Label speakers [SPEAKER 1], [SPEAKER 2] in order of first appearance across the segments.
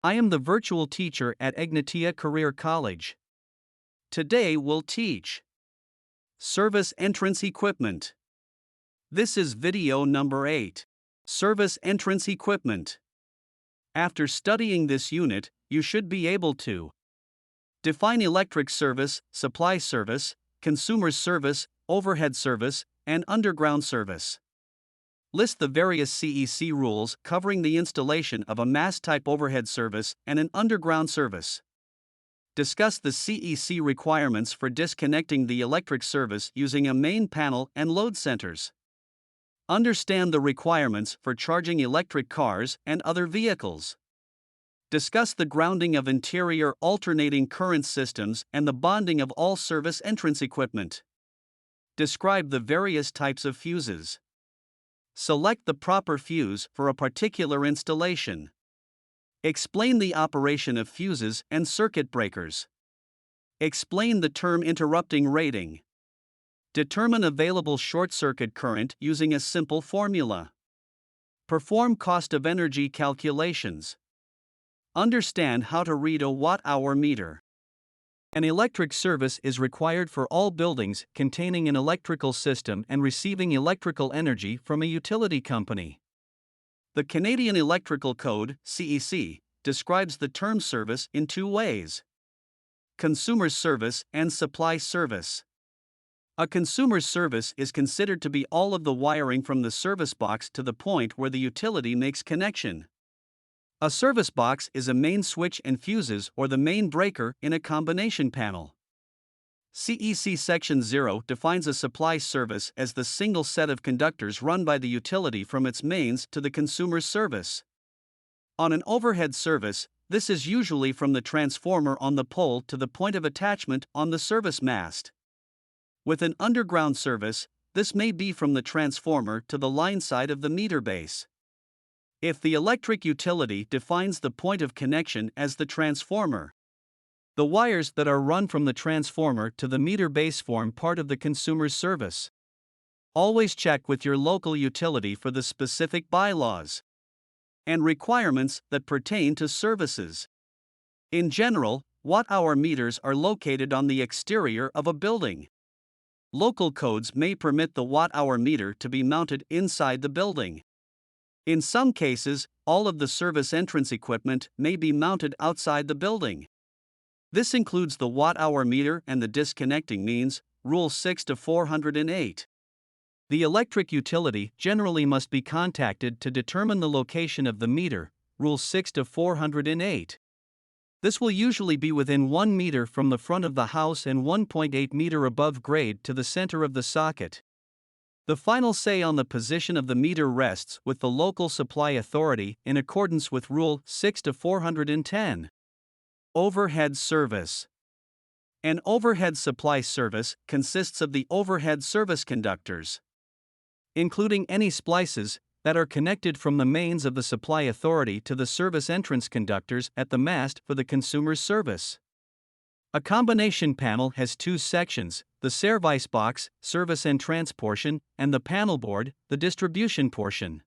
[SPEAKER 1] I am the virtual teacher at Egnatia Career College. Today we'll teach Service Entrance Equipment. This is video number 8. Service Entrance Equipment. After studying this unit, you should be able to define electric service, supply service, consumer service, overhead service, and underground service. List the various CEC rules covering the installation of a mast-type overhead service and an underground service. Discuss the CEC requirements for disconnecting the electric service using a main panel and load centers. Understand the requirements for charging electric cars and other vehicles. Discuss the grounding of interior alternating current systems and the bonding of all service entrance equipment. Describe the various types of fuses. Select the proper fuse for a particular installation. Explain the operation of fuses and circuit breakers. Explain the term interrupting rating. Determine available short circuit current using a simple formula. Perform cost of energy calculations. Understand how to read a watt-hour meter. An electric service is required for all buildings containing an electrical system and receiving electrical energy from a utility company. The Canadian Electrical Code, CEC, describes the term service in two ways: consumer service and supply service. A consumer service is considered to be all of the wiring from the service box to the point where the utility makes connection. A service box is a main switch and fuses or the main breaker in a combination panel. CEC Section 0 defines a supply service as the single set of conductors run by the utility from its mains to the consumer service. On an overhead service, this is usually from the transformer on the pole to the point of attachment on the service mast. With an underground service, this may be from the transformer to the line side of the meter base. If the electric utility defines the point of connection as the transformer, the wires that are run from the transformer to the meter base form part of the consumer's service. Always check with your local utility for the specific bylaws and requirements that pertain to services. In general, watt-hour meters are located on the exterior of a building. Local codes may permit the watt-hour meter to be mounted inside the building. In some cases, all of the service entrance equipment may be mounted outside the building. This includes the watt-hour meter and the disconnecting means, Rule 6-408. The electric utility generally must be contacted to determine the location of the meter, Rule 6-408. This will usually be within 1 meter from the front of the house and 1.8 meter above grade to the center of the socket. The final say on the position of the meter rests with the local supply authority in accordance with Rule 6-410. Overhead service. An overhead supply service consists of the overhead service conductors, including any splices that are connected from the mains of the supply authority to the service entrance conductors at the mast for the consumer's service. A combination panel has two sections: the service box, service entrance portion, and the panel board, the distribution portion.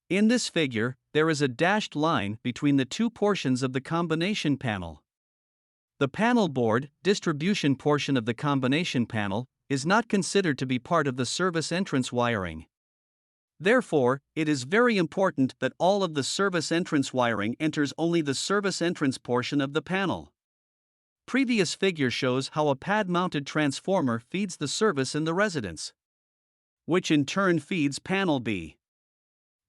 [SPEAKER 1] In this figure, there is a dashed line between the two portions of the combination panel. The panel board, distribution portion of the combination panel, is not considered to be part of the service entrance wiring. Therefore, it is very important that all of the service entrance wiring enters only the service entrance portion of the panel. Previous figure shows how a pad-mounted transformer feeds the service in the residence, which in turn feeds panel B.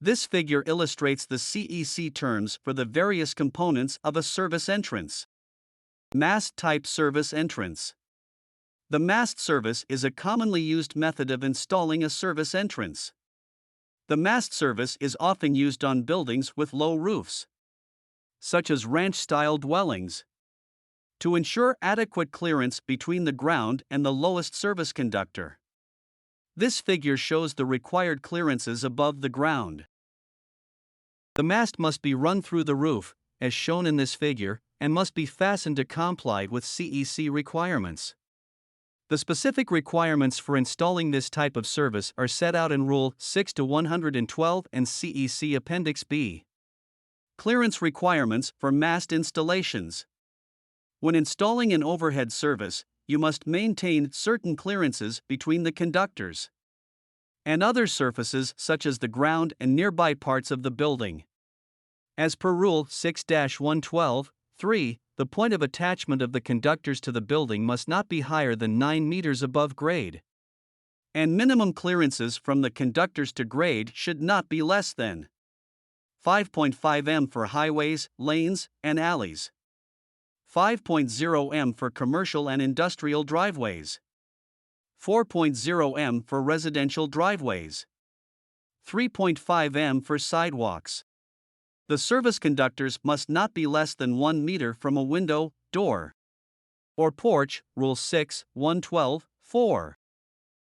[SPEAKER 1] This figure illustrates the CEC terms for the various components of a service entrance. Mast-type service entrance. The mast service is a commonly used method of installing a service entrance. The mast service is often used on buildings with low roofs, such as ranch-style dwellings, to ensure adequate clearance between the ground and the lowest service conductor. This figure shows the required clearances above the ground. The mast must be run through the roof, as shown in this figure, and must be fastened to comply with CEC requirements. The specific requirements for installing this type of service are set out in Rule 6-112 and CEC Appendix B. Clearance requirements for mast installations. When installing an overhead service, you must maintain certain clearances between the conductors and other surfaces such as the ground and nearby parts of the building. As per Rule 6-112.3, the point of attachment of the conductors to the building must not be higher than 9 meters above grade, and minimum clearances from the conductors to grade should not be less than 5.5 m for highways, lanes, and alleys, 5.0 m for commercial and industrial driveways, 4.0 m for residential driveways, 3.5 m for sidewalks. The service conductors must not be less than 1 meter from a window, door, or porch, Rule 6-112.4.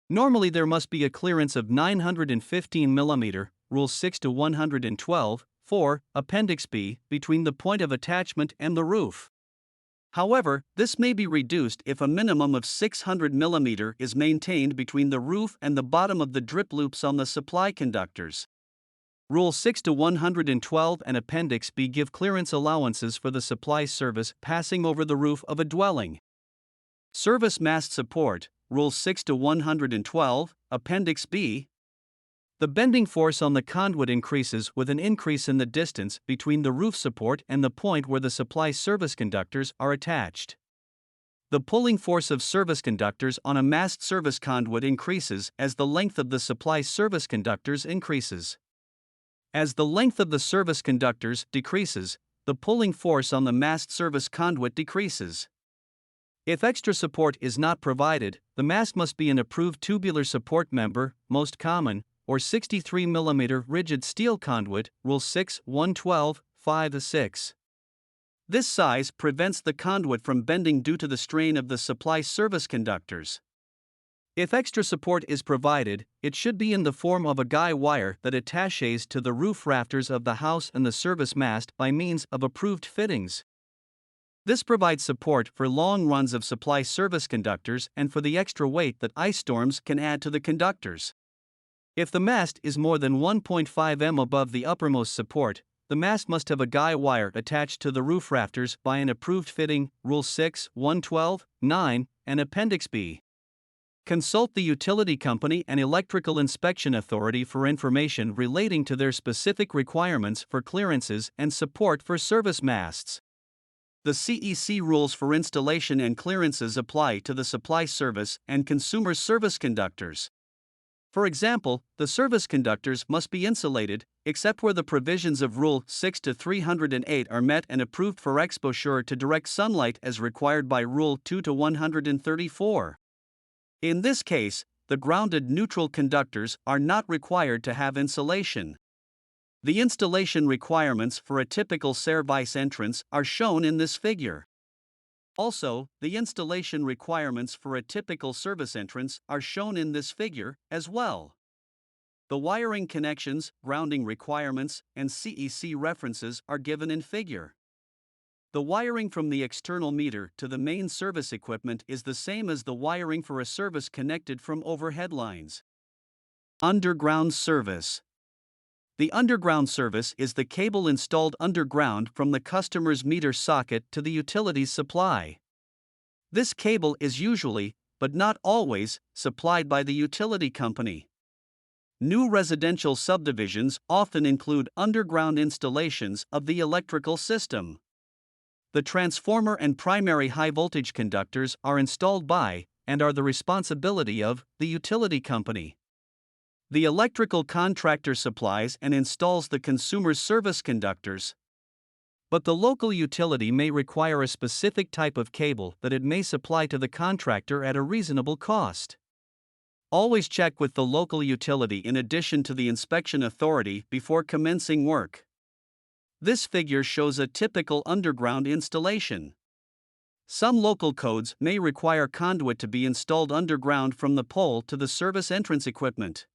[SPEAKER 1] Normally there must be a clearance of 915 mm, Rule 6-112.4, Appendix B, between the point of attachment and the roof. However, this may be reduced if a minimum of 600 mm is maintained between the roof and the bottom of the drip loops on the supply conductors. Rule 6-112 and Appendix B give clearance allowances for the supply service passing over the roof of a dwelling. Service mast support, Rule 6-112, Appendix B. The bending force on the conduit increases with an increase in the distance between the roof support and the point where the supply service conductors are attached. The pulling force of service conductors on a mast service conduit increases as the length of the supply service conductors increases. As the length of the service conductors decreases, the pulling force on the mast service conduit decreases. If extra support is not provided, the mast must be an approved tubular support member, most common, or 63 mm rigid steel conduit, Rule 6-112.5-6. This size prevents the conduit from bending due to the strain of the supply service conductors. If extra support is provided, it should be in the form of a guy wire that attaches to the roof rafters of the house and the service mast by means of approved fittings. This provides support for long runs of supply service conductors and for the extra weight that ice storms can add to the conductors. If the mast is more than 1.5 m above the uppermost support, the mast must have a guy wire attached to the roof rafters by an approved fitting, Rule 6-112.9, and Appendix B. Consult the utility company and electrical inspection authority for information relating to their specific requirements for clearances and support for service masts. The CEC rules for installation and clearances apply to the supply service and consumer service conductors. For example, the service conductors must be insulated, except where the provisions of Rule 6-308 are met and approved for exposure to direct sunlight as required by Rule 2-134. In this case, the grounded neutral conductors are not required to have insulation. The installation requirements for a typical service entrance are shown in this figure. Also, the installation requirements for a typical service entrance are shown in this figure as well. The wiring connections, grounding requirements, and CEC references are given in figure. The wiring from the external meter to the main service equipment is the same as the wiring for a service connected from overhead lines. Underground service. The underground service is the cable installed underground from the customer's meter socket to the utilities supply. This cable is usually, but not always, supplied by the utility company. New residential subdivisions often include underground installations of the electrical system. The transformer and primary high-voltage conductors are installed by, and are the responsibility of, the utility company. The electrical contractor supplies and installs the consumer service conductors. But the local utility may require a specific type of cable that it may supply to the contractor at a reasonable cost. Always check with the local utility in addition to the inspection authority before commencing work. This figure shows a typical underground installation. Some local codes may require conduit to be installed underground from the pole to the service entrance equipment.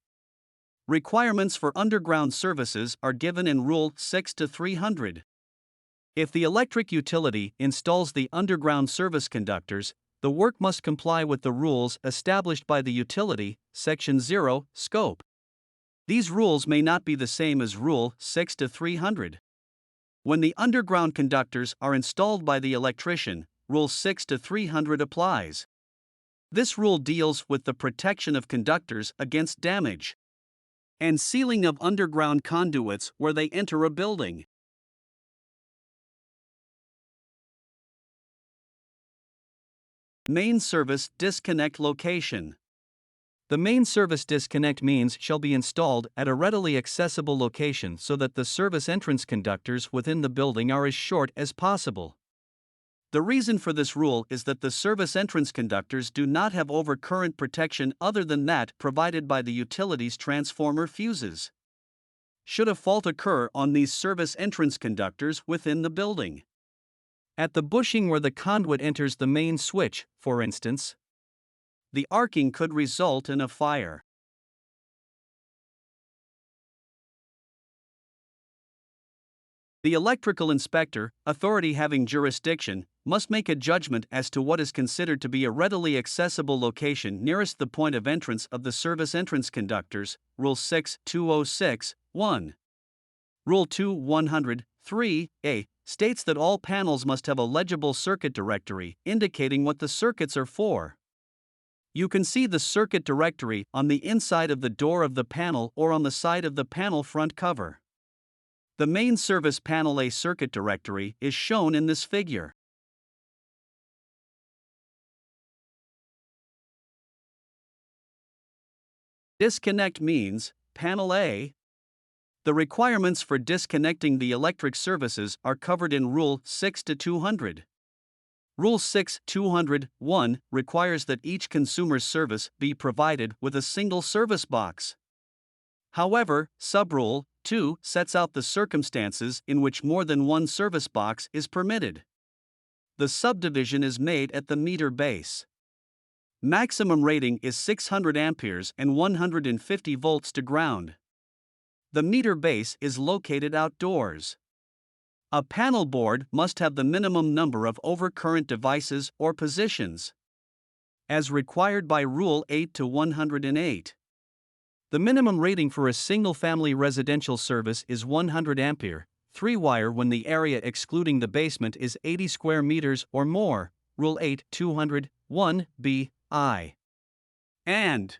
[SPEAKER 1] Requirements for underground services are given in Rule 6-300. If the electric utility installs the underground service conductors, the work must comply with the rules established by the utility, Section 0, Scope. These rules may not be the same as Rule 6-300. When the underground conductors are installed by the electrician, Rule 6-300 applies. This rule deals with the protection of conductors against damage and sealing of underground conduits where they enter a building. Main service disconnect location. The main service disconnect means shall be installed at a readily accessible location so that the service entrance conductors within the building are as short as possible. The reason for this rule is that the service entrance conductors do not have overcurrent protection other than that provided by the utility's transformer fuses. Should a fault occur on these service entrance conductors within the building, at the bushing where the conduit enters the main switch, for instance, the arcing could result in a fire. The electrical inspector, authority having jurisdiction, must make a judgment as to what is considered to be a readily accessible location nearest the point of entrance of the service entrance conductors, Rule 6-206-1. Rule 2-100-3A states that all panels must have a legible circuit directory indicating what the circuits are for. You can see the circuit directory on the inside of the door of the panel or on the side of the panel front cover. The main service panel A circuit directory is shown in this figure. Disconnect means, panel A. The requirements for disconnecting the electric services are covered in Rule 6-200. Rule 6-200-1 requires that each consumer service be provided with a single service box. However, Subrule 2 sets out the circumstances in which more than one service box is permitted. The subdivision is made at the meter base. Maximum rating is 600 amperes and 150 volts to ground. The meter base is located outdoors. A panel board must have the minimum number of overcurrent devices or positions, as required by Rule 8-108. The minimum rating for a single-family residential service is 100 ampere, 3-wire when the area excluding the basement is 80 square meters or more, Rule 8-200-1B-I. And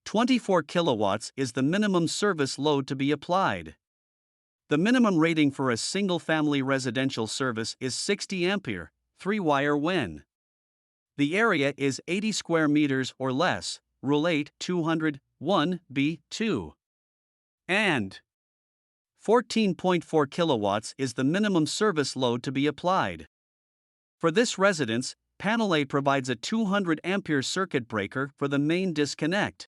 [SPEAKER 1] 24 kilowatts is the minimum service load to be applied. The minimum rating for a single-family residential service is 60 ampere, 3-wire when the area is 80 square meters or less, Rule 8-200-1B-2. And 14.4 kilowatts is the minimum service load to be applied. For this residence, Panel A provides a 200 ampere circuit breaker for the main disconnect.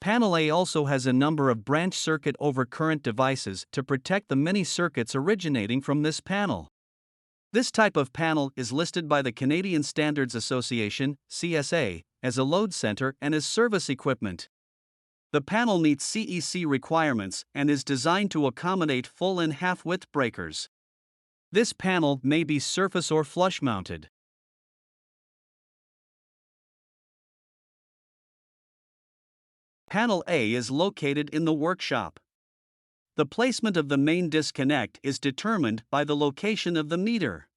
[SPEAKER 1] Panel A also has a number of branch circuit overcurrent devices to protect the many circuits originating from this panel. This type of panel is listed by the Canadian Standards Association, CSA, as a load center and as service equipment. The panel meets CEC requirements and is designed to accommodate full and half-width breakers. This panel may be surface or flush mounted. Panel A is located in the workshop. The placement of the main disconnect is determined by the location of the meter.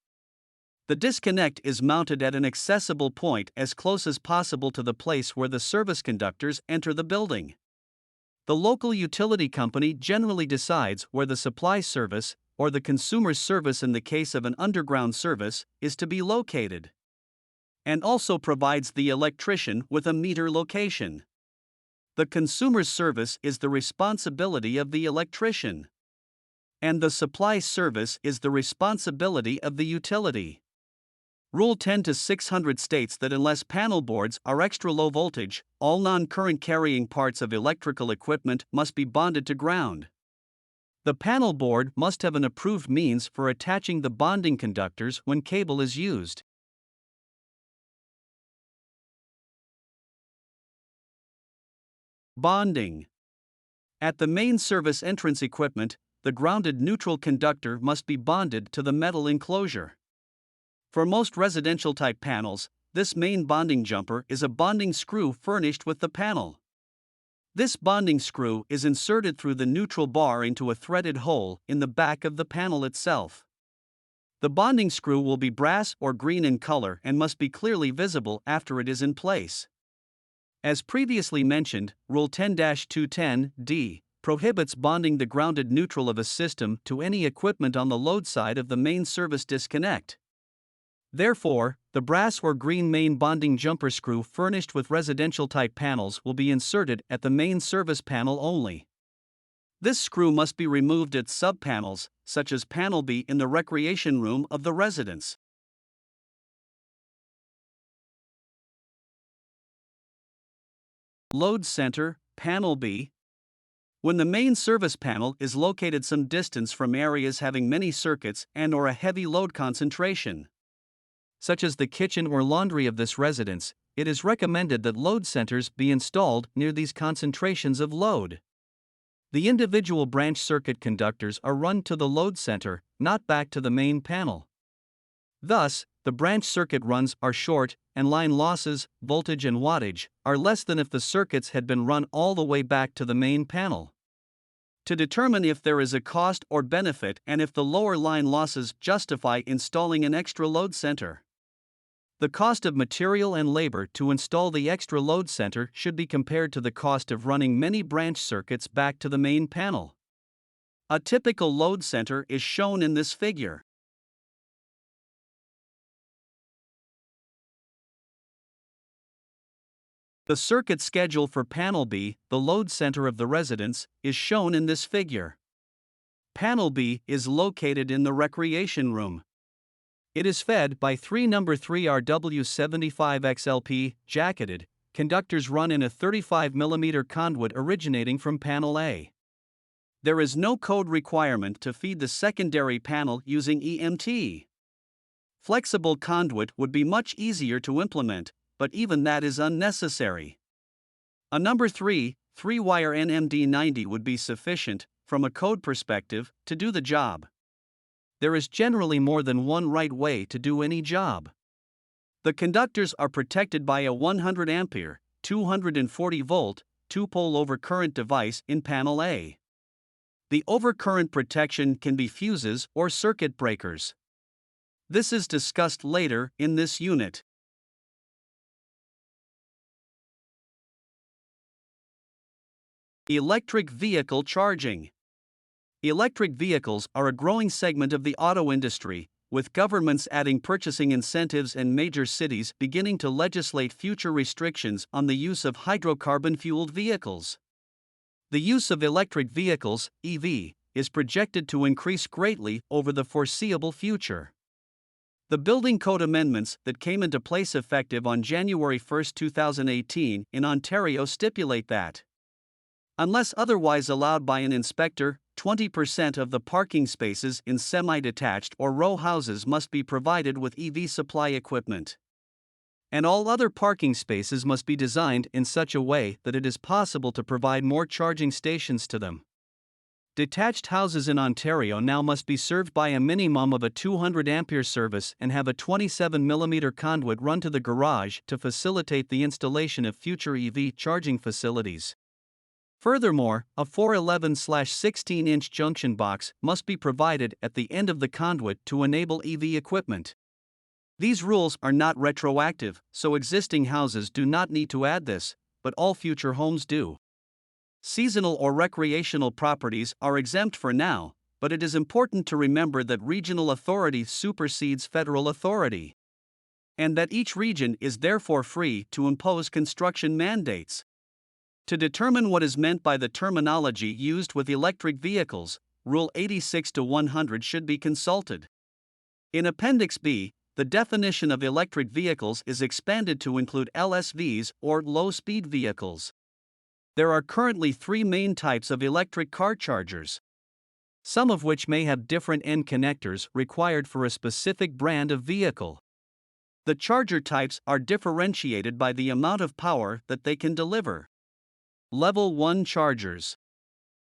[SPEAKER 1] The disconnect is mounted at an accessible point as close as possible to the place where the service conductors enter the building. The local utility company generally decides where the supply service, or the consumer service in the case of an underground service, is to be located, and also provides the electrician with a meter location. The consumer service is the responsibility of the electrician, and the supply service is the responsibility of the utility. Rule 10-600 states that unless panel boards are extra low voltage, all non-current carrying parts of electrical equipment must be bonded to ground. The panel board must have an approved means for attaching the bonding conductors when cable is used. Bonding. At the main service entrance equipment, the grounded neutral conductor must be bonded to the metal enclosure. For most residential type panels, this main bonding jumper is a bonding screw furnished with the panel. This bonding screw is inserted through the neutral bar into a threaded hole in the back of the panel itself. The bonding screw will be brass or green in color and must be clearly visible after it is in place. As previously mentioned, Rule 10-210-D prohibits bonding the grounded neutral of a system to any equipment on the load side of the main service disconnect. Therefore, the brass or green main bonding jumper screw furnished with residential type panels will be inserted at the main service panel only. This screw must be removed at sub-panels, such as panel B in the recreation room of the residence. Load center, panel B. When the main service panel is located some distance from areas having many circuits and/or a heavy load concentration, such as the kitchen or laundry of this residence, it is recommended that load centers be installed near these concentrations of load. The individual branch circuit conductors are run to the load center, not back to the main panel. Thus, the branch circuit runs are short, and line losses, voltage and wattage, are less than if the circuits had been run all the way back to the main panel. To determine if there is a cost or benefit and if the lower line losses justify installing an extra load center, the cost of material and labor to install the extra load center should be compared to the cost of running many branch circuits back to the main panel. A typical load center is shown in this figure. The circuit schedule for Panel B, the load center of the residence, is shown in this figure. Panel B is located in the recreation room. It is fed by three number 3 RW75XLP, jacketed, conductors run in a 35 mm conduit originating from Panel A. There is no code requirement to feed the secondary panel using EMT. Flexible conduit would be much easier to implement, but even that is unnecessary. A number 3, 3-wire NMD90 would be sufficient, from a code perspective, to do the job. There is generally more than one right way to do any job. The conductors are protected by a 100 ampere, 240 volt, 2-pole overcurrent device in Panel A. The overcurrent protection can be fuses or circuit breakers. This is discussed later in this unit. Electric vehicle charging. Electric vehicles are a growing segment of the auto industry, with governments adding purchasing incentives and major cities beginning to legislate future restrictions on the use of hydrocarbon-fueled vehicles. The use of electric vehicles, EV, is projected to increase greatly over the foreseeable future. The building code amendments that came into place effective on January 1, 2018 in Ontario stipulate that, unless otherwise allowed by an inspector, 20% of the parking spaces in semi-detached or row houses must be provided with EV supply equipment. And all other parking spaces must be designed in such a way that it is possible to provide more charging stations to them. Detached houses in Ontario now must be served by a minimum of a 200 ampere service and have a 27 mm conduit run to the garage to facilitate the installation of future EV charging facilities. Furthermore, a 411/16-inch junction box must be provided at the end of the conduit to enable EV equipment. These rules are not retroactive, so existing houses do not need to add this, but all future homes do. Seasonal or recreational properties are exempt for now, but it is important to remember that regional authority supersedes federal authority, and that each region is therefore free to impose construction mandates. To determine what is meant by the terminology used with electric vehicles, Rule 86-100 should be consulted. In Appendix B, the definition of electric vehicles is expanded to include LSVs or low-speed vehicles. There are currently three main types of electric car chargers, some of which may have different end connectors required for a specific brand of vehicle. The charger types are differentiated by the amount of power that they can deliver. Level 1 chargers.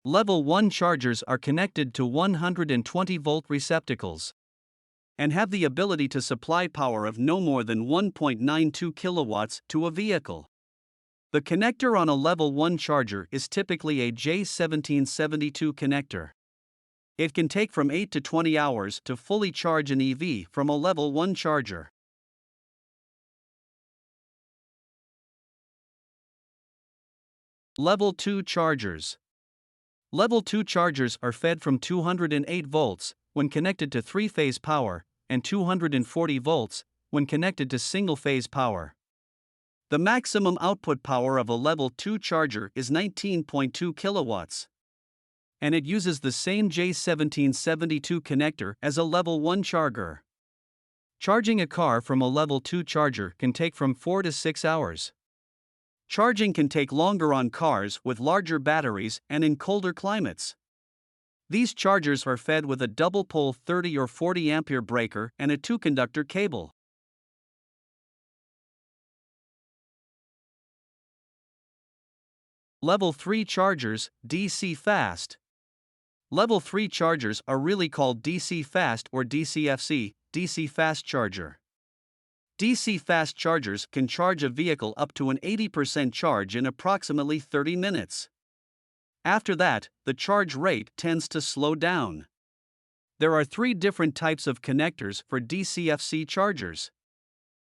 [SPEAKER 1] Level 1 chargers are connected to 120-volt receptacles and have the ability to supply power of no more than 1.92 kilowatts to a vehicle. The connector on a level 1 charger is typically a J1772 connector. It can take from 8 to 20 hours to fully charge an EV from a level 1 charger. Level 2 chargers. Level 2 chargers are fed from 208 volts when connected to 3-phase power and 240 volts when connected to single-phase power. The maximum output power of a level 2 charger is 19.2 kilowatts. And it uses the same J1772 connector as a level 1 charger. Charging a car from a level 2 charger can take from 4 to 6 hours. Charging can take longer on cars with larger batteries and in colder climates. These chargers are fed with a double-pole 30 or 40 ampere breaker and a 2-conductor cable. Level 3 chargers, DC fast. Level 3 chargers are really called DC fast or DCFC, DC fast charger. DC fast chargers can charge a vehicle up to an 80% charge in approximately 30 minutes. After that, the charge rate tends to slow down. There are 3 different types of connectors for DCFC chargers.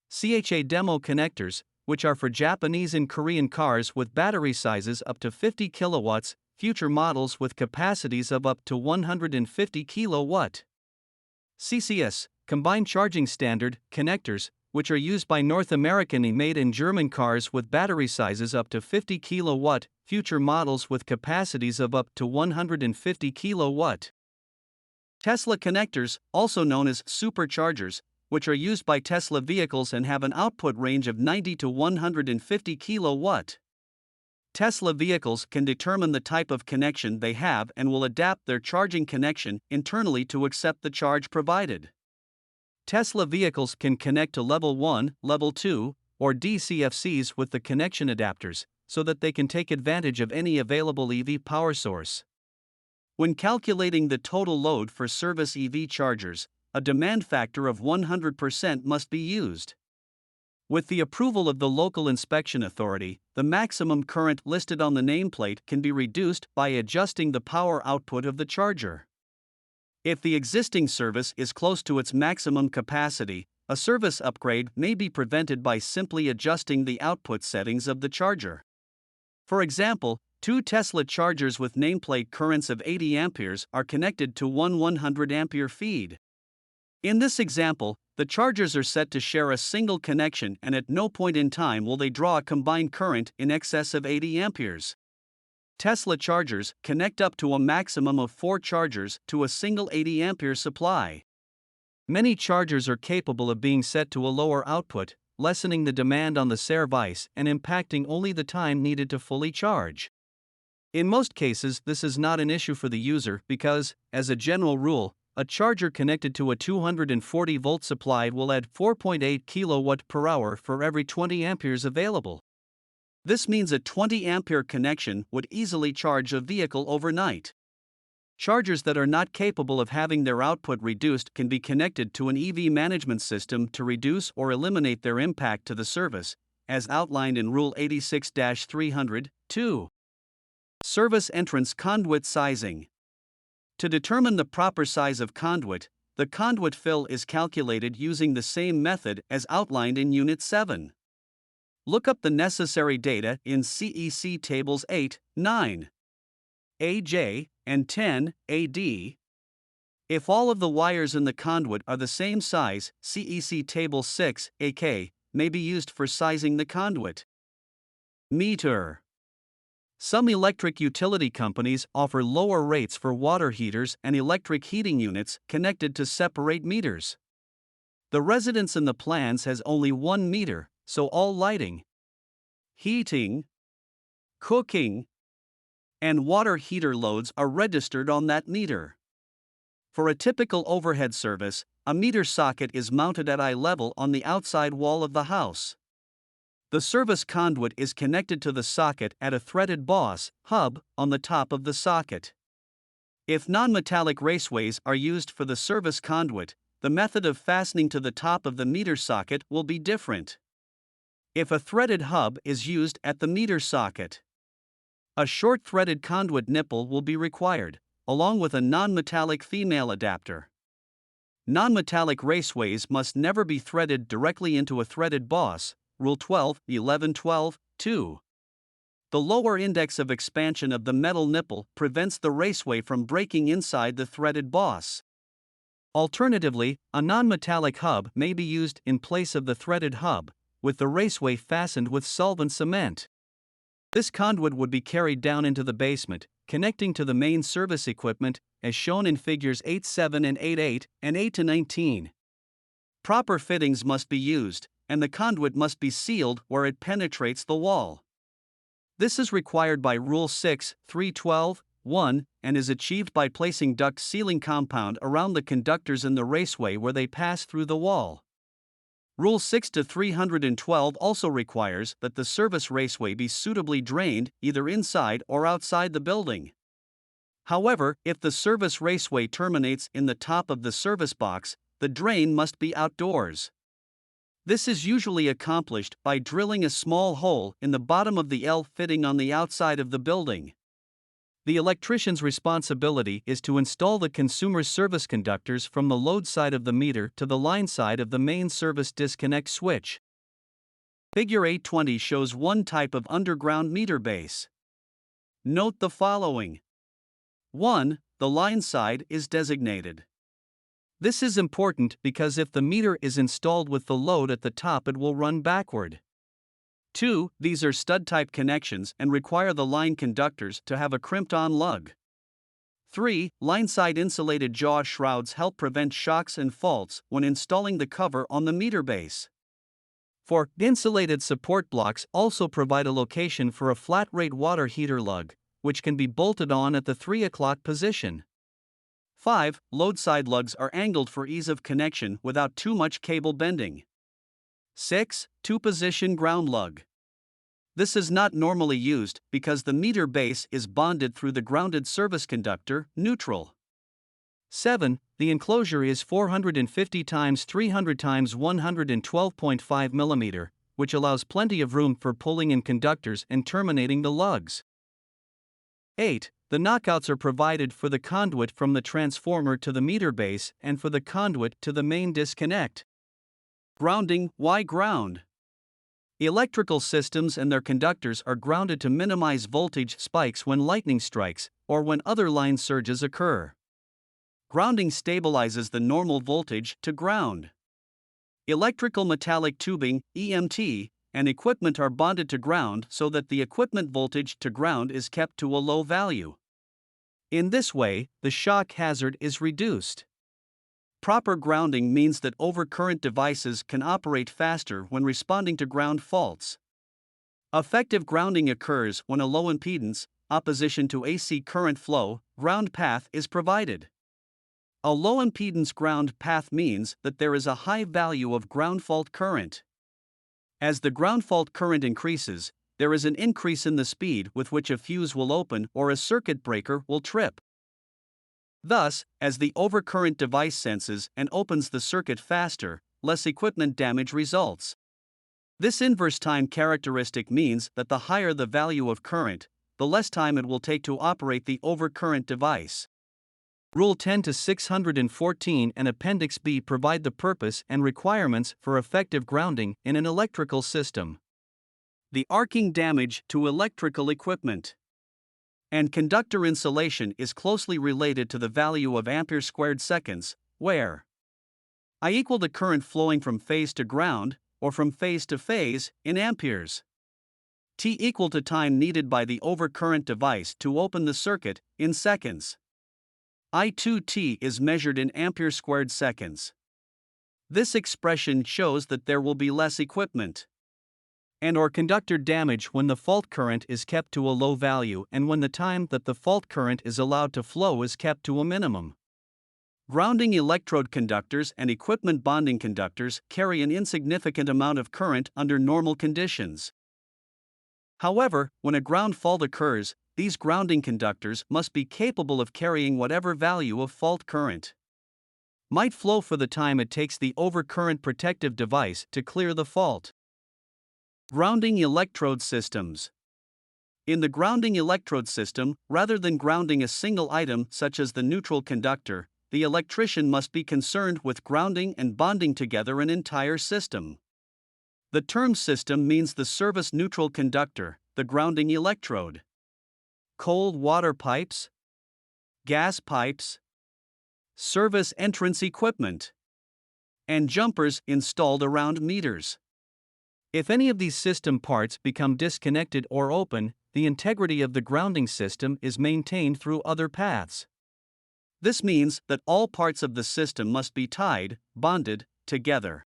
[SPEAKER 1] CHA demo connectors, which are for Japanese and Korean cars with battery sizes up to 50 kilowatts, future models with capacities of up to 150 kilowatt. CCS, combined charging standard, connectors, which are used by North American and made in German cars with battery sizes up to 50 kilowatt, future models with capacities of up to 150 kilowatt. Tesla connectors, also known as superchargers, which are used by Tesla vehicles and have an output range of 90 to 150 kilowatt. Tesla vehicles can determine the type of connection they have and will adapt their charging connection internally to accept the charge provided. Tesla vehicles can connect to Level 1, Level 2, or DCFCs with the connection adapters, so that they can take advantage of any available EV power source. When calculating the total load for service EV chargers, a demand factor of 100% must be used. With the approval of the local inspection authority, the maximum current listed on the nameplate can be reduced by adjusting the power output of the charger. If the existing service is close to its maximum capacity, a service upgrade may be prevented by simply adjusting the output settings of the charger. For example, 2 Tesla chargers with nameplate currents of 80 amperes are connected to one 100 ampere feed. In this example, the chargers are set to share a single connection and at no point in time will they draw a combined current in excess of 80 amperes. Tesla chargers connect up to a maximum of 4 chargers to a single 80 ampere supply. Many chargers are capable of being set to a lower output, lessening the demand on the service and impacting only the time needed to fully charge. In most cases, this is not an issue for the user because, as a general rule, a charger connected to a 240 volt supply will add 4.8 kilowatt per hour for every 20 amperes available. This means a 20 ampere connection would easily charge a vehicle overnight. Chargers that are not capable of having their output reduced can be connected to an EV management system to reduce or eliminate their impact to the service, as outlined in Rule 86-300-2. Service entrance conduit sizing. To determine the proper size of conduit, the conduit fill is calculated using the same method as outlined in Unit 7. Look up the necessary data in CEC Tables 8, 9, AJ, and 10, AD. If all of the wires in the conduit are the same size, CEC Table 6, AK, may be used for sizing the conduit. Meter. Some electric utility companies offer lower rates for water heaters and electric heating units connected to separate meters. The residence in the plans has only 1 meter, so all lighting, heating, cooking, and water heater loads are registered on that meter. For a typical overhead service, a meter socket is mounted at eye level on the outside wall of the house. The service conduit is connected to the socket at a threaded boss hub on the top of the socket. If non-metallic raceways are used for the service conduit, the method of fastening to the top of the meter socket will be different. if a threaded hub is used at the meter socket. A short threaded conduit nipple will be required, along with a non-metallic female adapter. Non-metallic raceways must never be threaded directly into a threaded boss, Rule 12, 1112, 2. The lower index of expansion of the metal nipple prevents the raceway from breaking inside the threaded boss. Alternatively, a non-metallic hub may be used in place of the threaded hub, with the raceway fastened with solvent cement. This conduit would be carried down into the basement, connecting to the main service equipment, as shown in figures 8.7 and 8.8 and 8-19. Proper fittings must be used, and the conduit must be sealed where it penetrates the wall. This is required by Rule 6, 312, 1, and is achieved by placing duct sealing compound around the conductors in the raceway where they pass through the wall. Rule 6-312 also requires that the service raceway be suitably drained either inside or outside the building. However, if the service raceway terminates in the top of the service box, the drain must be outdoors. This is usually accomplished by drilling a small hole in the bottom of the L fitting on the outside of the building. The electrician's responsibility is to install the consumer service conductors from the load side of the meter to the line side of the main service disconnect switch. Figure 820 shows one type of underground meter base. Note the following. 1. The line side is designated. This is important because if the meter is installed with the load at the top, it will run backward. 2. These are stud-type connections and require the line conductors to have a crimped-on lug. 3. Line-side insulated jaw shrouds help prevent shocks and faults when installing the cover on the meter base. 4. Insulated support blocks also provide a location for a flat-rate water heater lug, which can be bolted on at the 3 o'clock position. 5. Load-side lugs are angled for ease of connection without too much cable bending. 6. Two-position ground lug. This is not normally used because the meter base is bonded through the grounded service conductor, neutral. 7. The enclosure is 450 x 300 x 112.5 mm, which allows plenty of room for pulling in conductors and terminating the lugs. 8. The knockouts are provided for the conduit from the transformer to the meter base and for the conduit to the main disconnect. Grounding. Why ground? Electrical systems and their conductors are grounded to minimize voltage spikes when lightning strikes or when other line surges occur. Grounding stabilizes the normal voltage to ground. Electrical metallic tubing, EMT, and equipment are bonded to ground so that the equipment voltage to ground is kept to a low value. In this way, the shock hazard is reduced. Proper grounding means that overcurrent devices can operate faster when responding to ground faults. Effective grounding occurs when a low impedance, opposition to AC current flow, ground path is provided. A low impedance ground path means that there is a high value of ground fault current. As the ground fault current increases, there is an increase in the speed with which a fuse will open or a circuit breaker will trip. Thus, as the overcurrent device senses and opens the circuit faster, less equipment damage results. This inverse time characteristic means that the higher the value of current, the less time it will take to operate the overcurrent device. Rule 10-614 and Appendix B provide the purpose and requirements for effective grounding in an electrical system. The arcing damage to electrical equipment and conductor insulation is closely related to the value of ampere squared seconds, where I equal the current flowing from phase to ground, or from phase to phase, in amperes. T equal to time needed by the overcurrent device to open the circuit, in seconds. I2T is measured in ampere squared seconds. This expression shows that there will be less equipment and or conductor damage when the fault current is kept to a low value and when the time that the fault current is allowed to flow is kept to a minimum. Grounding electrode conductors and equipment bonding conductors carry an insignificant amount of current under normal conditions. However, when a ground fault occurs, these grounding conductors must be capable of carrying whatever value of fault current might flow for the time it takes the overcurrent protective device to clear the fault. Grounding electrode systems. In the grounding electrode system, rather than grounding a single item such as the neutral conductor, the electrician must be concerned with grounding and bonding together an entire system. The term system means the service neutral conductor, the grounding electrode, cold water pipes, gas pipes, service entrance equipment, and jumpers installed around meters. If any of these system parts become disconnected or open, the integrity of the grounding system is maintained through other paths. This means that all parts of the system must be tied, bonded, together.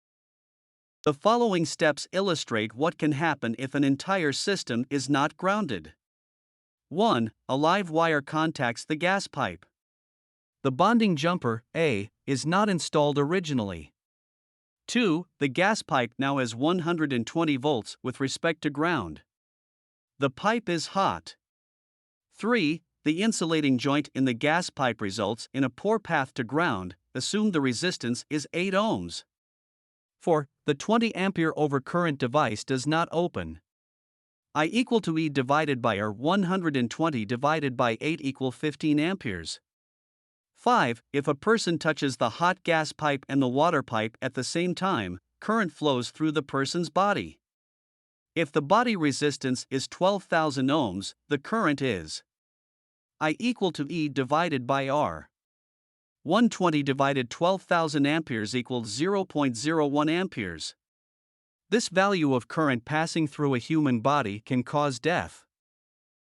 [SPEAKER 1] The following steps illustrate what can happen if an entire system is not grounded. 1. A live wire contacts the gas pipe. The bonding jumper, A, is not installed originally. 2. The gas pipe now has 120 volts with respect to ground. The pipe is hot. 3. The insulating joint in the gas pipe results in a poor path to ground. Assume the resistance is 8 ohms. 4. The 20 ampere overcurrent device does not open. I equal to E divided by R. 120 divided by 8 equal 15 amperes. 5. If a person touches the hot gas pipe and the water pipe at the same time, current flows through the person's body. If the body resistance is 12,000 ohms, the current is I equal to E divided by R. 120 divided 12,000 amperes equals 0.01 amperes. This value of current passing through a human body can cause death.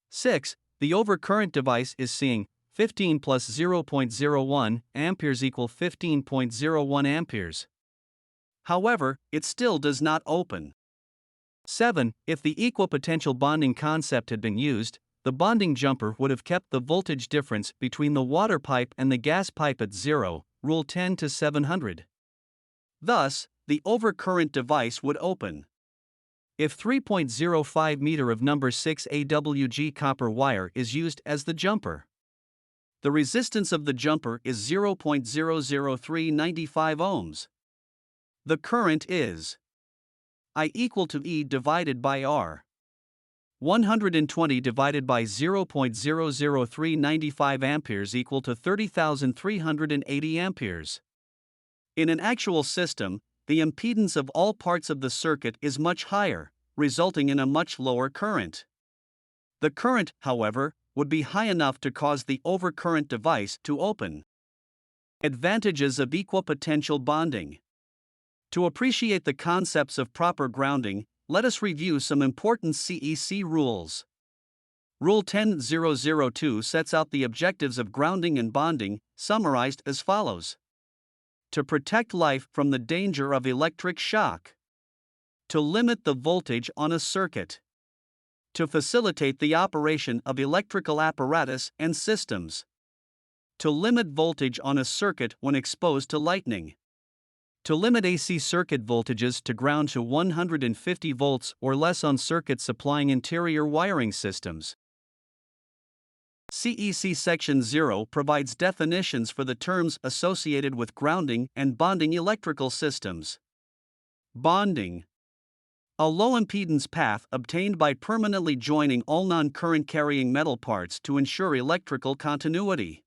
[SPEAKER 1] 6. The overcurrent device is seeing 15 plus 0.01 amperes equal 15.01 amperes. However, it still does not open. 7. If the equipotential bonding concept had been used, the bonding jumper would have kept the voltage difference between the water pipe and the gas pipe at 0, Rule 10 to 700. Thus, the overcurrent device would open. If 3.05 meter of number 6 AWG copper wire is used as the jumper, the resistance of the jumper is 0.00395 ohms. The current is I equal to E divided by R. 120 divided by 0.00395 amperes equal to 30,380 amperes. In an actual system, the impedance of all parts of the circuit is much higher, resulting in a much lower current. The current, however, would be high enough to cause the overcurrent device to open. Advantages of equipotential bonding. To appreciate the concepts of proper grounding, let us review some important CEC rules. Rule 10002 sets out the objectives of grounding and bonding, summarized as follows: to protect life from the danger of electric shock, to limit the voltage on a circuit, to facilitate the operation of electrical apparatus and systems, to limit voltage on a circuit when exposed to lightning, to limit AC circuit voltages to ground to 150 volts or less on circuits supplying interior wiring systems. CEC Section 0 provides definitions for the terms associated with grounding and bonding electrical systems. Bonding: a low-impedance path obtained by permanently joining all non-current carrying metal parts to ensure electrical continuity.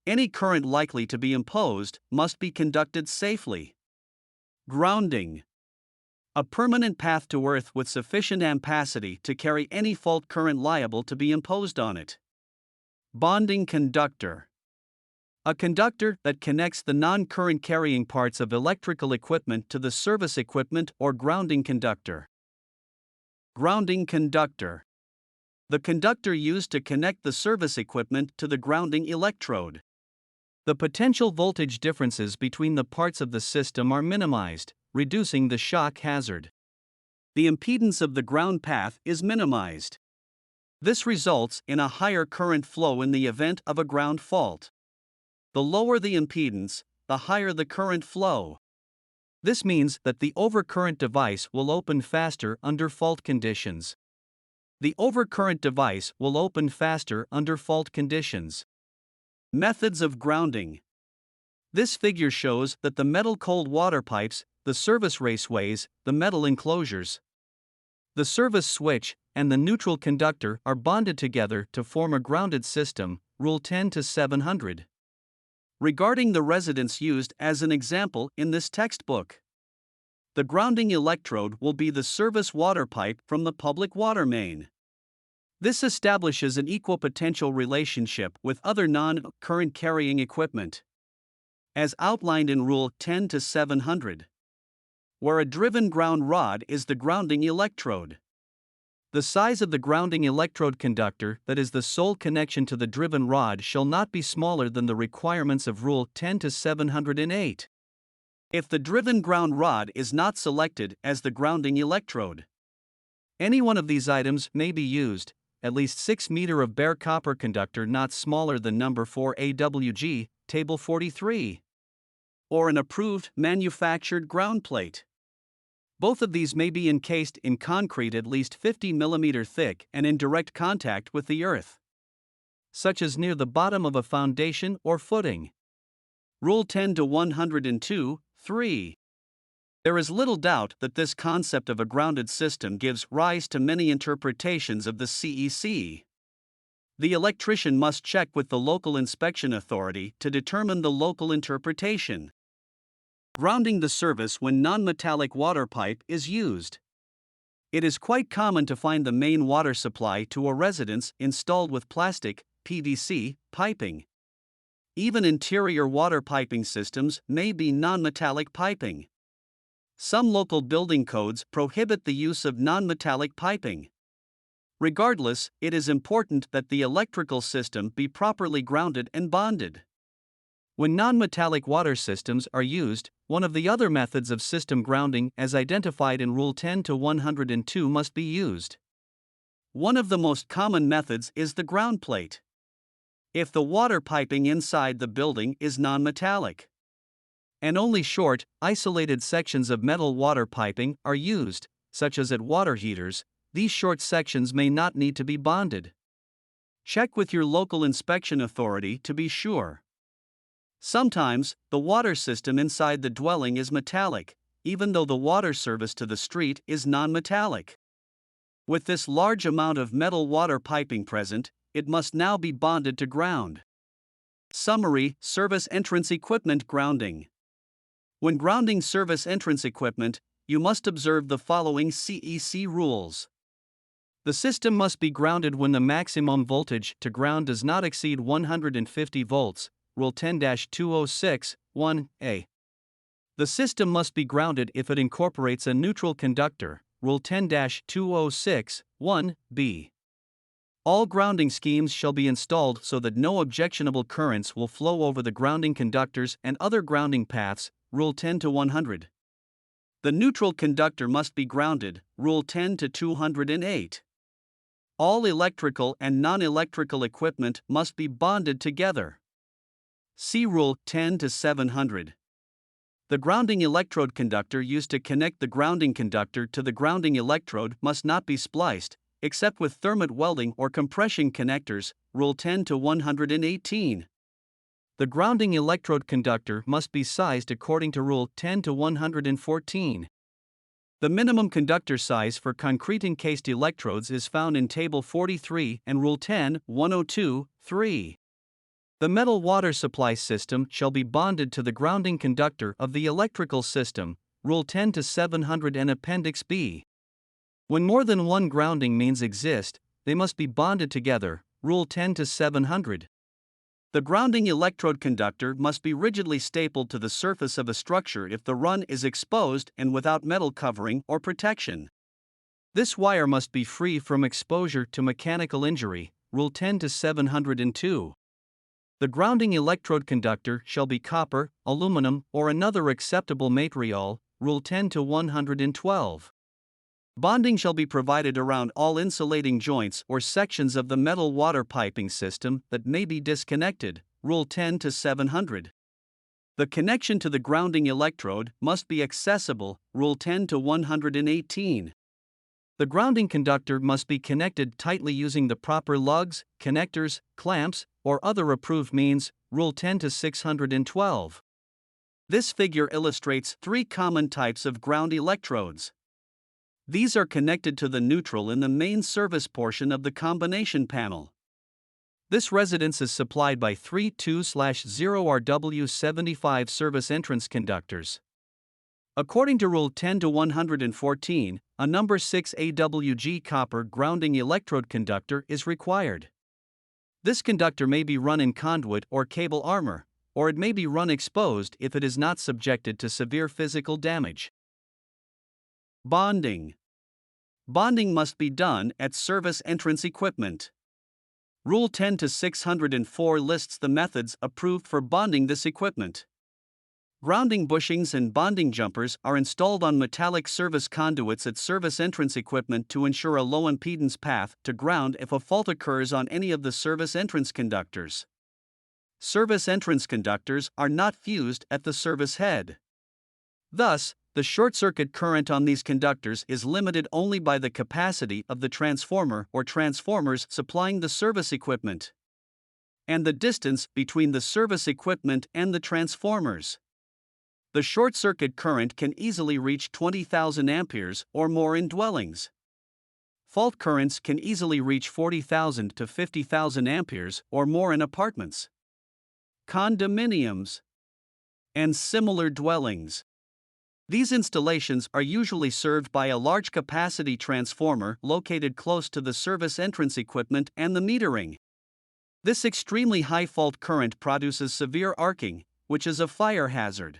[SPEAKER 1] Any current likely to be imposed must be conducted safely. Grounding: a permanent path to earth with sufficient ampacity to carry any fault current liable to be imposed on it. Bonding conductor: a conductor that connects the non-current carrying parts of electrical equipment to the service equipment or grounding conductor. Grounding conductor: the conductor used to connect the service equipment to the grounding electrode. The potential voltage differences between the parts of the system are minimized, reducing the shock hazard. The impedance of the ground path is minimized. This results in a higher current flow in the event of a ground fault. The lower the impedance, the higher the current flow. This means that the overcurrent device will open faster under fault conditions. The overcurrent device will open faster under fault conditions. Methods of grounding. This figure shows that the metal cold water pipes, the service raceways, the metal enclosures, The service switch and the neutral conductor are bonded together to form a grounded system, Rule 10 to 700. Regarding the resistance used as an example in this textbook, the grounding electrode will be the service water pipe from the public water main. This establishes an equipotential relationship with other non-current carrying equipment, as outlined in Rule 10 to 700, where a driven ground rod is the grounding electrode. The size of the grounding electrode conductor that is the sole connection to the driven rod shall not be smaller than the requirements of Rule 10 to 708. If the driven ground rod is not selected as the grounding electrode, any one of these items may be used, at least 6 meter of bare copper conductor not smaller than number 4 AWG, Table 43, or an approved manufactured ground plate. Both of these may be encased in concrete at least 50 mm thick and in direct contact with the earth, such as near the bottom of a foundation or footing. Rule 10 to 102, 3. There is little doubt that this concept of a grounded system gives rise to many interpretations of the CEC. The electrician must check with the local inspection authority to determine the local interpretation. Grounding the service when non-metallic water pipe is used. It is quite common to find the main water supply to a residence installed with plastic, PVC, piping. Even interior water piping systems may be non-metallic piping. Some local building codes prohibit the use of non-metallic piping. Regardless, it is important that the electrical system be properly grounded and bonded. When non-metallic water systems are used, one of the other methods of system grounding as identified in Rule 10 to 102 must be used. One of the most common methods is the ground plate. If the water piping inside the building is non-metallic, and only short, isolated sections of metal water piping are used, such as at water heaters, these short sections may not need to be bonded. Check with your local inspection authority to be sure. Sometimes, the water system inside the dwelling is metallic, even though the water service to the street is non-metallic. With this large amount of metal water piping present, it must now be bonded to ground. Summary: Service entrance equipment grounding. When grounding service entrance equipment, you must observe the following CEC rules. The system must be grounded when the maximum voltage to ground does not exceed 150 volts, Rule 10-206, 1a. The system must be grounded if it incorporates a neutral conductor, Rule 10-206, 1b. All grounding schemes shall be installed so that no objectionable currents will flow over the grounding conductors and other grounding paths, Rule 10 to 100. The neutral conductor must be grounded, Rule 10 to 208. All electrical and non-electrical equipment must be bonded together. See Rule 10 to 700. The grounding electrode conductor used to connect the grounding conductor to the grounding electrode must not be spliced, except with thermite welding or compression connectors, Rule 10 to 118. The grounding electrode conductor must be sized according to Rule 10 to 114. The minimum conductor size for concrete encased electrodes is found in Table 43 and Rule 10-102, 3. The metal water supply system shall be bonded to the grounding conductor of the electrical system, Rule 10 to 700 and Appendix B. When more than one grounding means exist, they must be bonded together, Rule 10 to 700. The grounding electrode conductor must be rigidly stapled to the surface of a structure if the run is exposed and without metal covering or protection. This wire must be free from exposure to mechanical injury, Rule 10 to 702. The grounding electrode conductor shall be copper, aluminum, or another acceptable material, Rule 10 to 112. Bonding shall be provided around all insulating joints or sections of the metal water piping system that may be disconnected, Rule 10 to 700. The connection to the grounding electrode must be accessible, Rule 10 to 118. The grounding conductor must be connected tightly using the proper lugs, connectors, clamps, or other approved means, Rule 10 to 612. This figure illustrates three common types of ground electrodes. These are connected to the neutral in the main service portion of the combination panel. This residence is supplied by 32/0RW75 service entrance conductors. According to Rule 10-114, a number 6 AWG copper grounding electrode conductor is required. This conductor may be run in conduit or cable armor, or it may be run exposed if it is not subjected to severe physical damage. Bonding. Bonding must be done at service entrance equipment. Rule 10-604 lists the methods approved for bonding this equipment. Grounding bushings and bonding jumpers are installed on metallic service conduits at service entrance equipment to ensure a low impedance path to ground if a fault occurs on any of the service entrance conductors. Service entrance conductors are not fused at the service head. Thus, the short-circuit current on these conductors is limited only by the capacity of the transformer or transformers supplying the service equipment, and the distance between the service equipment and the transformers. The short-circuit current can easily reach 20,000 amperes or more in dwellings. Fault currents can easily reach 40,000 to 50,000 amperes or more in apartments, condominiums, and similar dwellings. These installations are usually served by a large capacity transformer located close to the service entrance equipment and the metering. This extremely high fault current produces severe arcing, which is a fire hazard.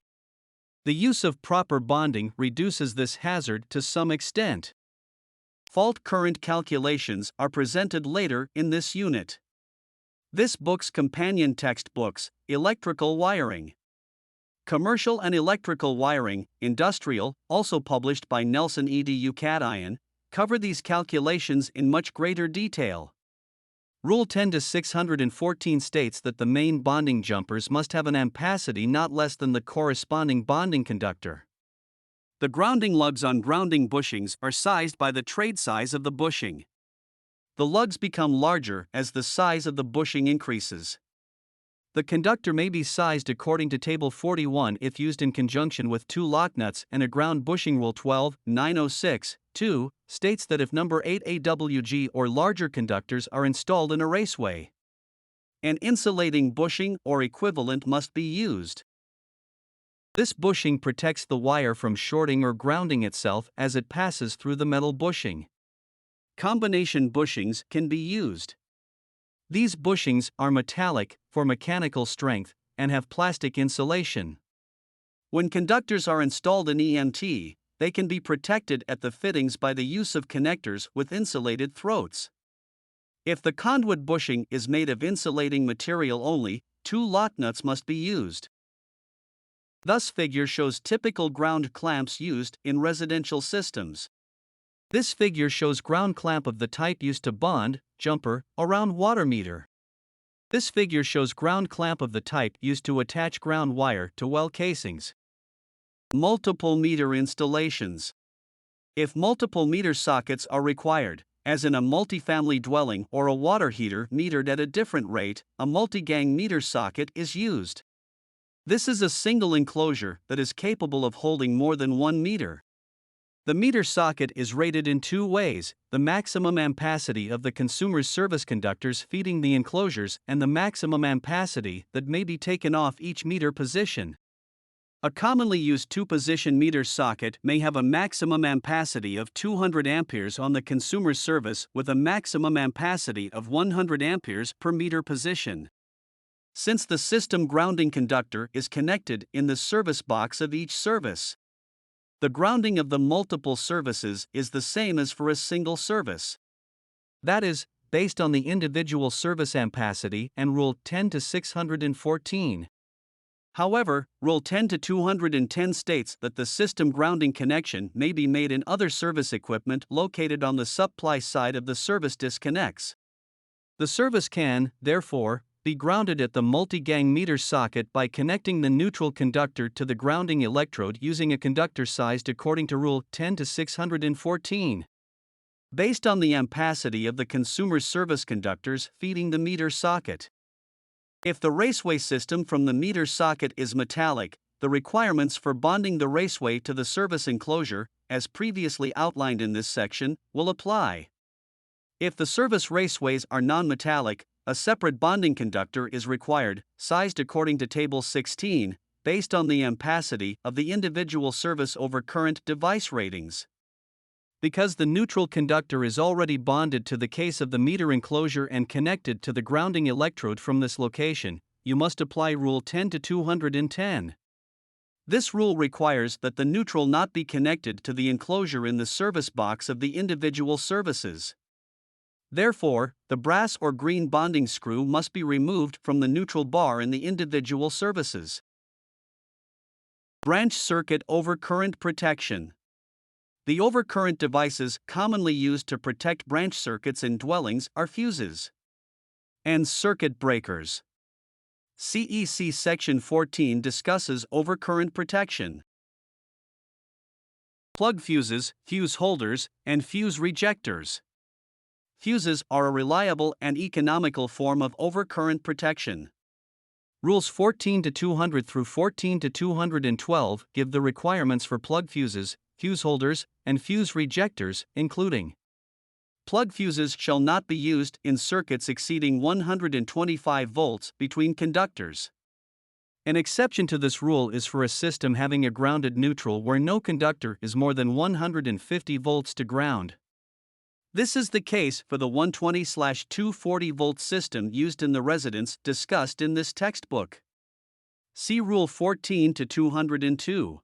[SPEAKER 1] The use of proper bonding reduces this hazard to some extent. Fault current calculations are presented later in this unit. This book's companion textbooks, Electrical Wiring, Commercial and Electrical Wiring, Industrial, also published by Nelson edu Cadian, cover these calculations in much greater detail. Rule 10-614 states that the main bonding jumpers must have an ampacity not less than the corresponding bonding conductor. The grounding lugs on grounding bushings are sized by the trade size of the bushing. The lugs become larger as the size of the bushing increases. The conductor may be sized according to Table 41 if used in conjunction with two lock nuts, and a ground bushing. Rule 12-906-2 states that if number 8 AWG or larger conductors are installed in a raceway, an insulating bushing or equivalent must be used. This bushing protects the wire from shorting or grounding itself as it passes through the metal bushing. Combination bushings can be used. These bushings are metallic, for mechanical strength, and have plastic insulation. When conductors are installed in EMT, they can be protected at the fittings by the use of connectors with insulated throats. If the conduit bushing is made of insulating material only, two lock nuts must be used. Thus figure shows typical ground clamps used in residential systems. This figure shows ground clamp of the type used to bond, jumper, around water meter. This figure shows ground clamp of the type used to attach ground wire to well casings. Multiple meter installations. If multiple meter sockets are required, as in a multifamily dwelling or a water heater metered at a different rate, a multi-gang meter socket is used. This is a single enclosure that is capable of holding more than 1 meter. The meter socket is rated in two ways: the maximum ampacity of the consumer's service conductors feeding the enclosures and the maximum ampacity that may be taken off each meter position. A commonly used two-position meter socket may have a maximum ampacity of 200 amperes on the consumer's service with a maximum ampacity of 100 amperes per meter position. Since the system grounding conductor is connected in the service box of each service, the grounding of the multiple services is the same as for a single service. That is, based on the individual service ampacity and Rule 10-614. However, Rule 10-210 states that the system grounding connection may be made in other service equipment located on the supply side of the service disconnects. The service can, therefore, be grounded at the multi-gang meter socket by connecting the neutral conductor to the grounding electrode using a conductor sized according to Rule 10-614. Based on the ampacity of the consumer's service conductors feeding the meter socket. If the raceway system from the meter socket is metallic, the requirements for bonding the raceway to the service enclosure, as previously outlined in this section, will apply. If the service raceways are non-metallic, a separate bonding conductor is required, sized according to Table 16, based on the ampacity of the individual service over current device ratings. Because the neutral conductor is already bonded to the case of the meter enclosure and connected to the grounding electrode from this location, you must apply Rule 10-210. This rule requires that the neutral not be connected to the enclosure in the service box of the individual services. Therefore, the brass or green bonding screw must be removed from the neutral bar in the individual services. Branch circuit overcurrent protection. The overcurrent devices commonly used to protect branch circuits in dwellings are fuses and circuit breakers. CEC Section 14 discusses overcurrent protection. Plug fuses, fuse holders, and fuse rejectors. Fuses are a reliable and economical form of overcurrent protection. Rules 14-200 through 14-212 give the requirements for plug fuses, fuse holders, and fuse rejectors, including: plug fuses shall not be used in circuits exceeding 125 volts between conductors. An exception to this rule is for a system having a grounded neutral where no conductor is more than 150 volts to ground. This is the case for the 120/240 volt system used in the residence discussed in this textbook. See Rule 14-202.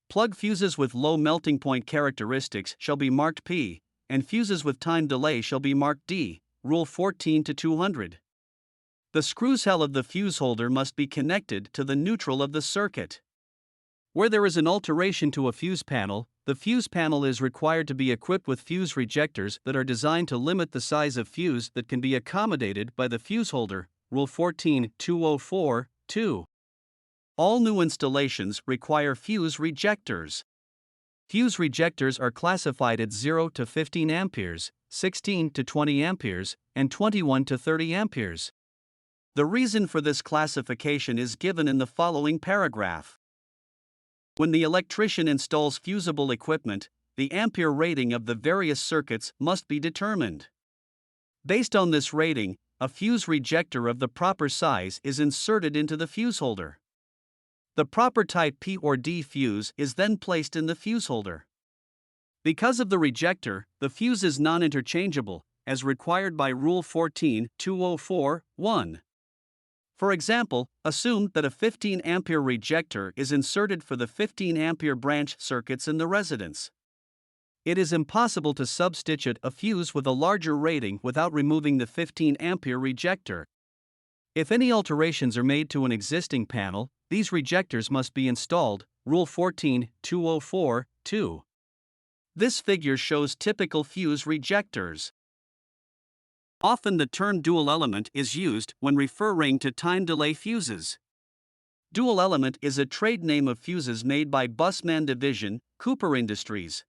[SPEAKER 1] Plug fuses with low melting point characteristics shall be marked P, and fuses with time delay shall be marked D, Rule 14-200. The screw cell of the fuse holder must be connected to the neutral of the circuit. Where there is an alteration to a fuse panel, the fuse panel is required to be equipped with fuse rejectors that are designed to limit the size of fuse that can be accommodated by the fuse holder, Rule 14-204-2. All new installations require fuse rejectors. Fuse rejectors are classified at 0 to 15 amperes, 16 to 20 amperes, and 21 to 30 amperes. The reason for this classification is given in the following paragraph. When the electrician installs fusible equipment, the ampere rating of the various circuits must be determined. Based on this rating, a fuse rejector of the proper size is inserted into the fuse holder. The proper type P or D fuse is then placed in the fuse holder. Because of the rejector, the fuse is non-interchangeable, as required by Rule 14-204-1. For example, assume that a 15 ampere rejector is inserted for the 15 ampere branch circuits in the residence. It is impossible to substitute a fuse with a larger rating without removing the 15 ampere rejector. If any alterations are made to an existing panel, these rejectors must be installed, Rule 14-204-2. This figure shows typical fuse rejectors. Often the term dual element is used when referring to time delay fuses. Dual element is a trade name of fuses made by Bussmann Division, Cooper Industries.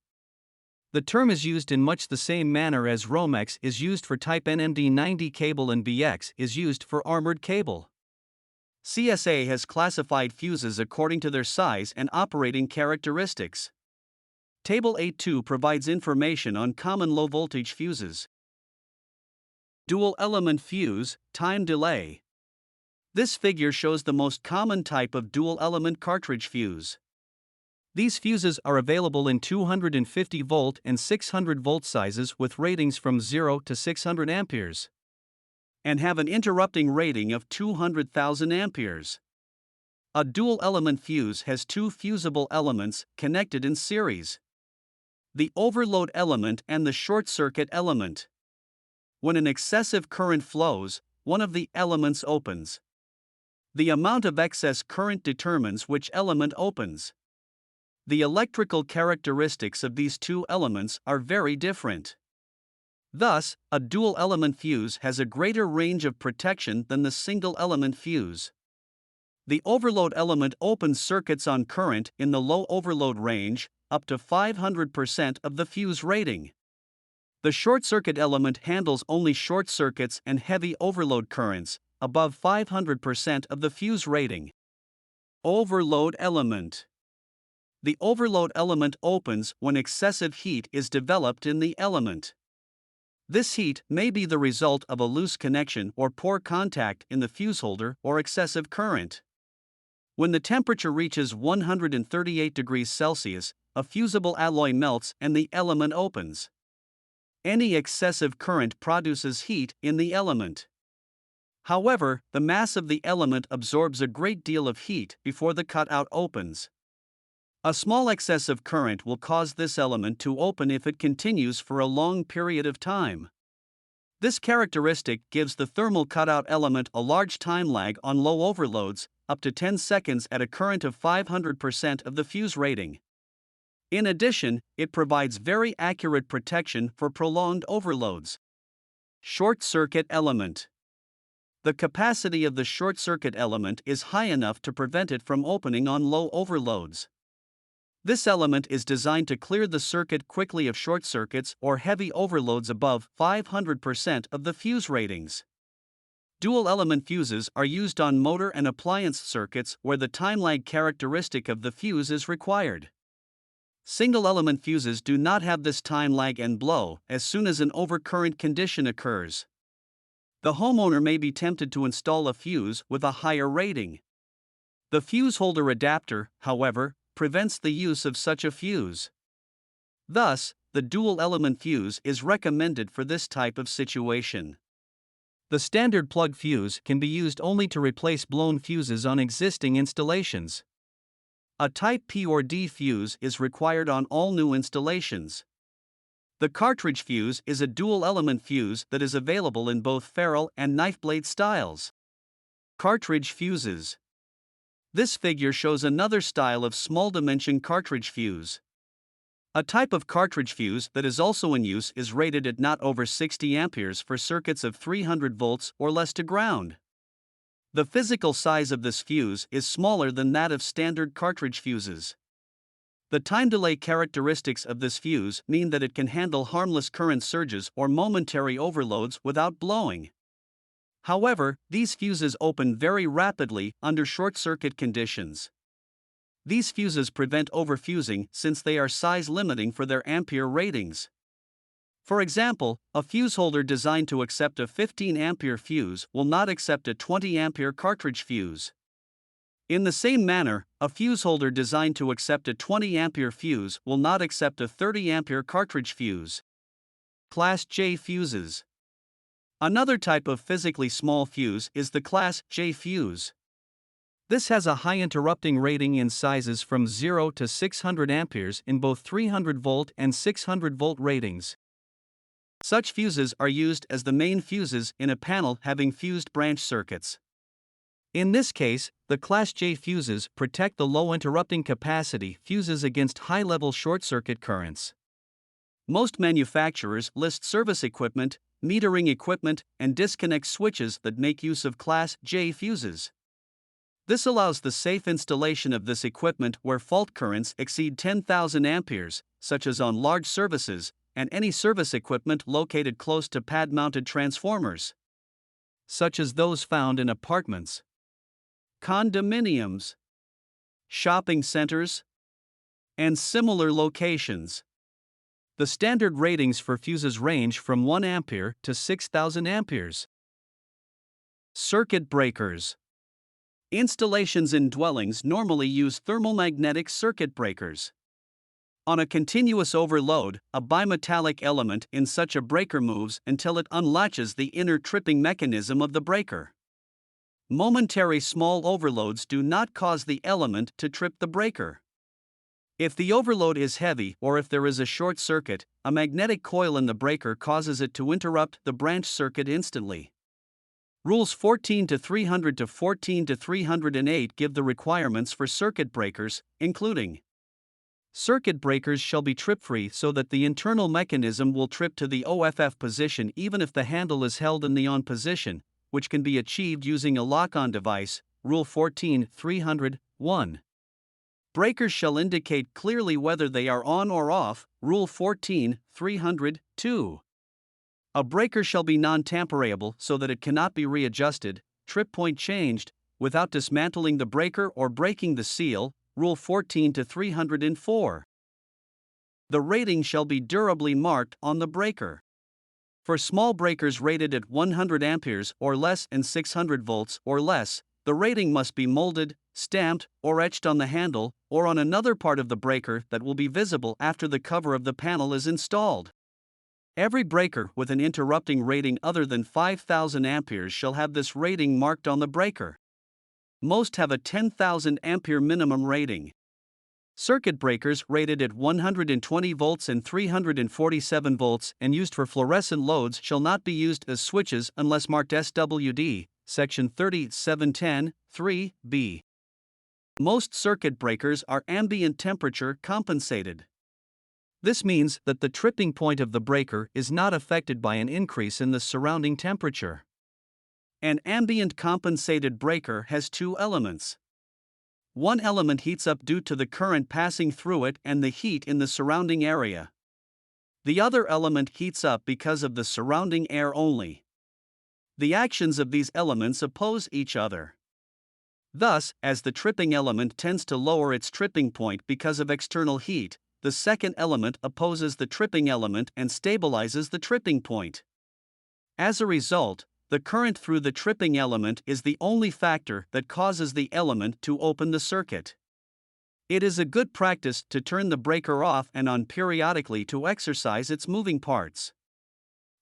[SPEAKER 1] The term is used in much the same manner as Romex is used for type NMD90 cable and BX is used for armored cable. CSA has classified fuses according to their size and operating characteristics. Table 8.2 provides information on common low-voltage fuses. Dual element fuse, time delay. This figure shows the most common type of dual element cartridge fuse. These fuses are available in 250 volt and 600 volt sizes with ratings from 0 to 600 amperes and have an interrupting rating of 200,000 amperes. A dual element fuse has two fusible elements connected in series: the overload element and the short circuit element. When an excessive current flows, one of the elements opens. The amount of excess current determines which element opens. The electrical characteristics of these two elements are very different. Thus, a dual element fuse has a greater range of protection than the single element fuse. The overload element opens circuits on current in the low overload range, up to 500% of the fuse rating. The short circuit element handles only short circuits and heavy overload currents, above 500% of the fuse rating. Overload element. The overload element opens when excessive heat is developed in the element. This heat may be the result of a loose connection or poor contact in the fuse holder or excessive current. When the temperature reaches 138 degrees Celsius, a fusible alloy melts and the element opens. Any excessive current produces heat in the element. However, the mass of the element absorbs a great deal of heat before the cutout opens. A small excess of current will cause this element to open if it continues for a long period of time. This characteristic gives the thermal cutout element a large time lag on low overloads, up to 10 seconds at a current of 500% of the fuse rating. In addition, it provides very accurate protection for prolonged overloads. Short circuit element. The capacity of the short circuit element is high enough to prevent it from opening on low overloads. This element is designed to clear the circuit quickly of short circuits or heavy overloads above 500% of the fuse ratings. Dual element fuses are used on motor and appliance circuits where the time lag characteristic of the fuse is required. Single element fuses do not have this time lag and blow as soon as an overcurrent condition occurs. The homeowner may be tempted to install a fuse with a higher rating. The fuse holder adapter, however, prevents the use of such a fuse. Thus, the dual element fuse is recommended for this type of situation. The standard plug fuse can be used only to replace blown fuses on existing installations. A Type P or D fuse is required on all new installations. The cartridge fuse is a dual element fuse that is available in both ferrule and knife blade styles. Cartridge fuses. This figure shows another style of small dimension cartridge fuse. A type of cartridge fuse that is also in use is rated at not over 60 amperes for circuits of 300 volts or less to ground. The physical size of this fuse is smaller than that of standard cartridge fuses. The time delay characteristics of this fuse mean that it can handle harmless current surges or momentary overloads without blowing. However, these fuses open very rapidly under short circuit conditions. These fuses prevent overfusing since they are size limiting for their ampere ratings. For example, a fuse holder designed to accept a 15 ampere fuse will not accept a 20 ampere cartridge fuse. In the same manner, a fuse holder designed to accept a 20 ampere fuse will not accept a 30 ampere cartridge fuse. Class J fuses. Another type of physically small fuse is the Class J fuse. This has a high interrupting rating in sizes from 0 to 600 amperes in both 300 volt and 600 volt ratings. Such fuses are used as the main fuses in a panel having fused branch circuits. In this case, the Class J fuses protect the low interrupting capacity fuses against high-level short-circuit currents. Most manufacturers list service equipment, metering equipment, and disconnect switches that make use of Class J fuses. This allows the safe installation of this equipment where fault currents exceed 10,000 amperes, such as on large services, and any service equipment located close to pad-mounted transformers, such as those found in apartments, condominiums, shopping centers, and similar locations. The standard ratings for fuses range from 1 ampere to 6,000 amperes. Circuit breakers. Installations in dwellings normally use thermomagnetic circuit breakers. On a continuous overload, a bimetallic element in such a breaker moves until it unlatches the inner tripping mechanism of the breaker. Momentary small overloads do not cause the element to trip the breaker. If the overload is heavy or if there is a short circuit, a magnetic coil in the breaker causes it to interrupt the branch circuit instantly. Rules 14 to 300 to 14 to 308 give the requirements for circuit breakers, including: circuit breakers shall be trip-free so that the internal mechanism will trip to the OFF position even if the handle is held in the on position, which can be achieved using a lock-on device, Rule 14, 300, 1. Breakers shall indicate clearly whether they are on or off, Rule 14, 300, 2. A breaker shall be non-tamperable so that it cannot be readjusted, trip point changed, without dismantling the breaker or breaking the seal, Rule 14 to 304. The rating shall be durably marked on the breaker. For small breakers rated at 100 amperes or less and 600 volts or less, the rating must be molded, stamped, or etched on the handle or on another part of the breaker that will be visible after the cover of the panel is installed. Every breaker with an interrupting rating other than 5,000 amperes shall have this rating marked on the breaker. Most have a 10,000 ampere minimum rating. Circuit breakers rated at 120 volts and 347 volts and used for fluorescent loads shall not be used as switches unless marked SWD, Section 3710, 3b. Most circuit breakers are ambient temperature compensated. This means that the tripping point of the breaker is not affected by an increase in the surrounding temperature. An ambient compensated breaker has two elements. One element heats up due to the current passing through it and the heat in the surrounding area. The other element heats up because of the surrounding air only. The actions of these elements oppose each other. Thus, as the tripping element tends to lower its tripping point because of external heat, the second element opposes the tripping element and stabilizes the tripping point. As a result, the current through the tripping element is the only factor that causes the element to open the circuit. It is a good practice to turn the breaker off and on periodically to exercise its moving parts.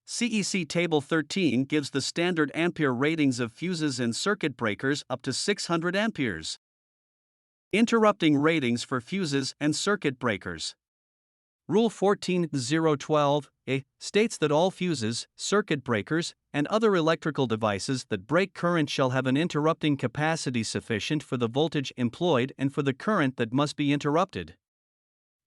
[SPEAKER 1] CEC Table 13 gives the standard ampere ratings of fuses and circuit breakers up to 600 amperes. Interrupting ratings for fuses and circuit breakers. Rule 14.012a states that all fuses, circuit breakers, and other electrical devices that break current shall have an interrupting capacity sufficient for the voltage employed and for the current that must be interrupted.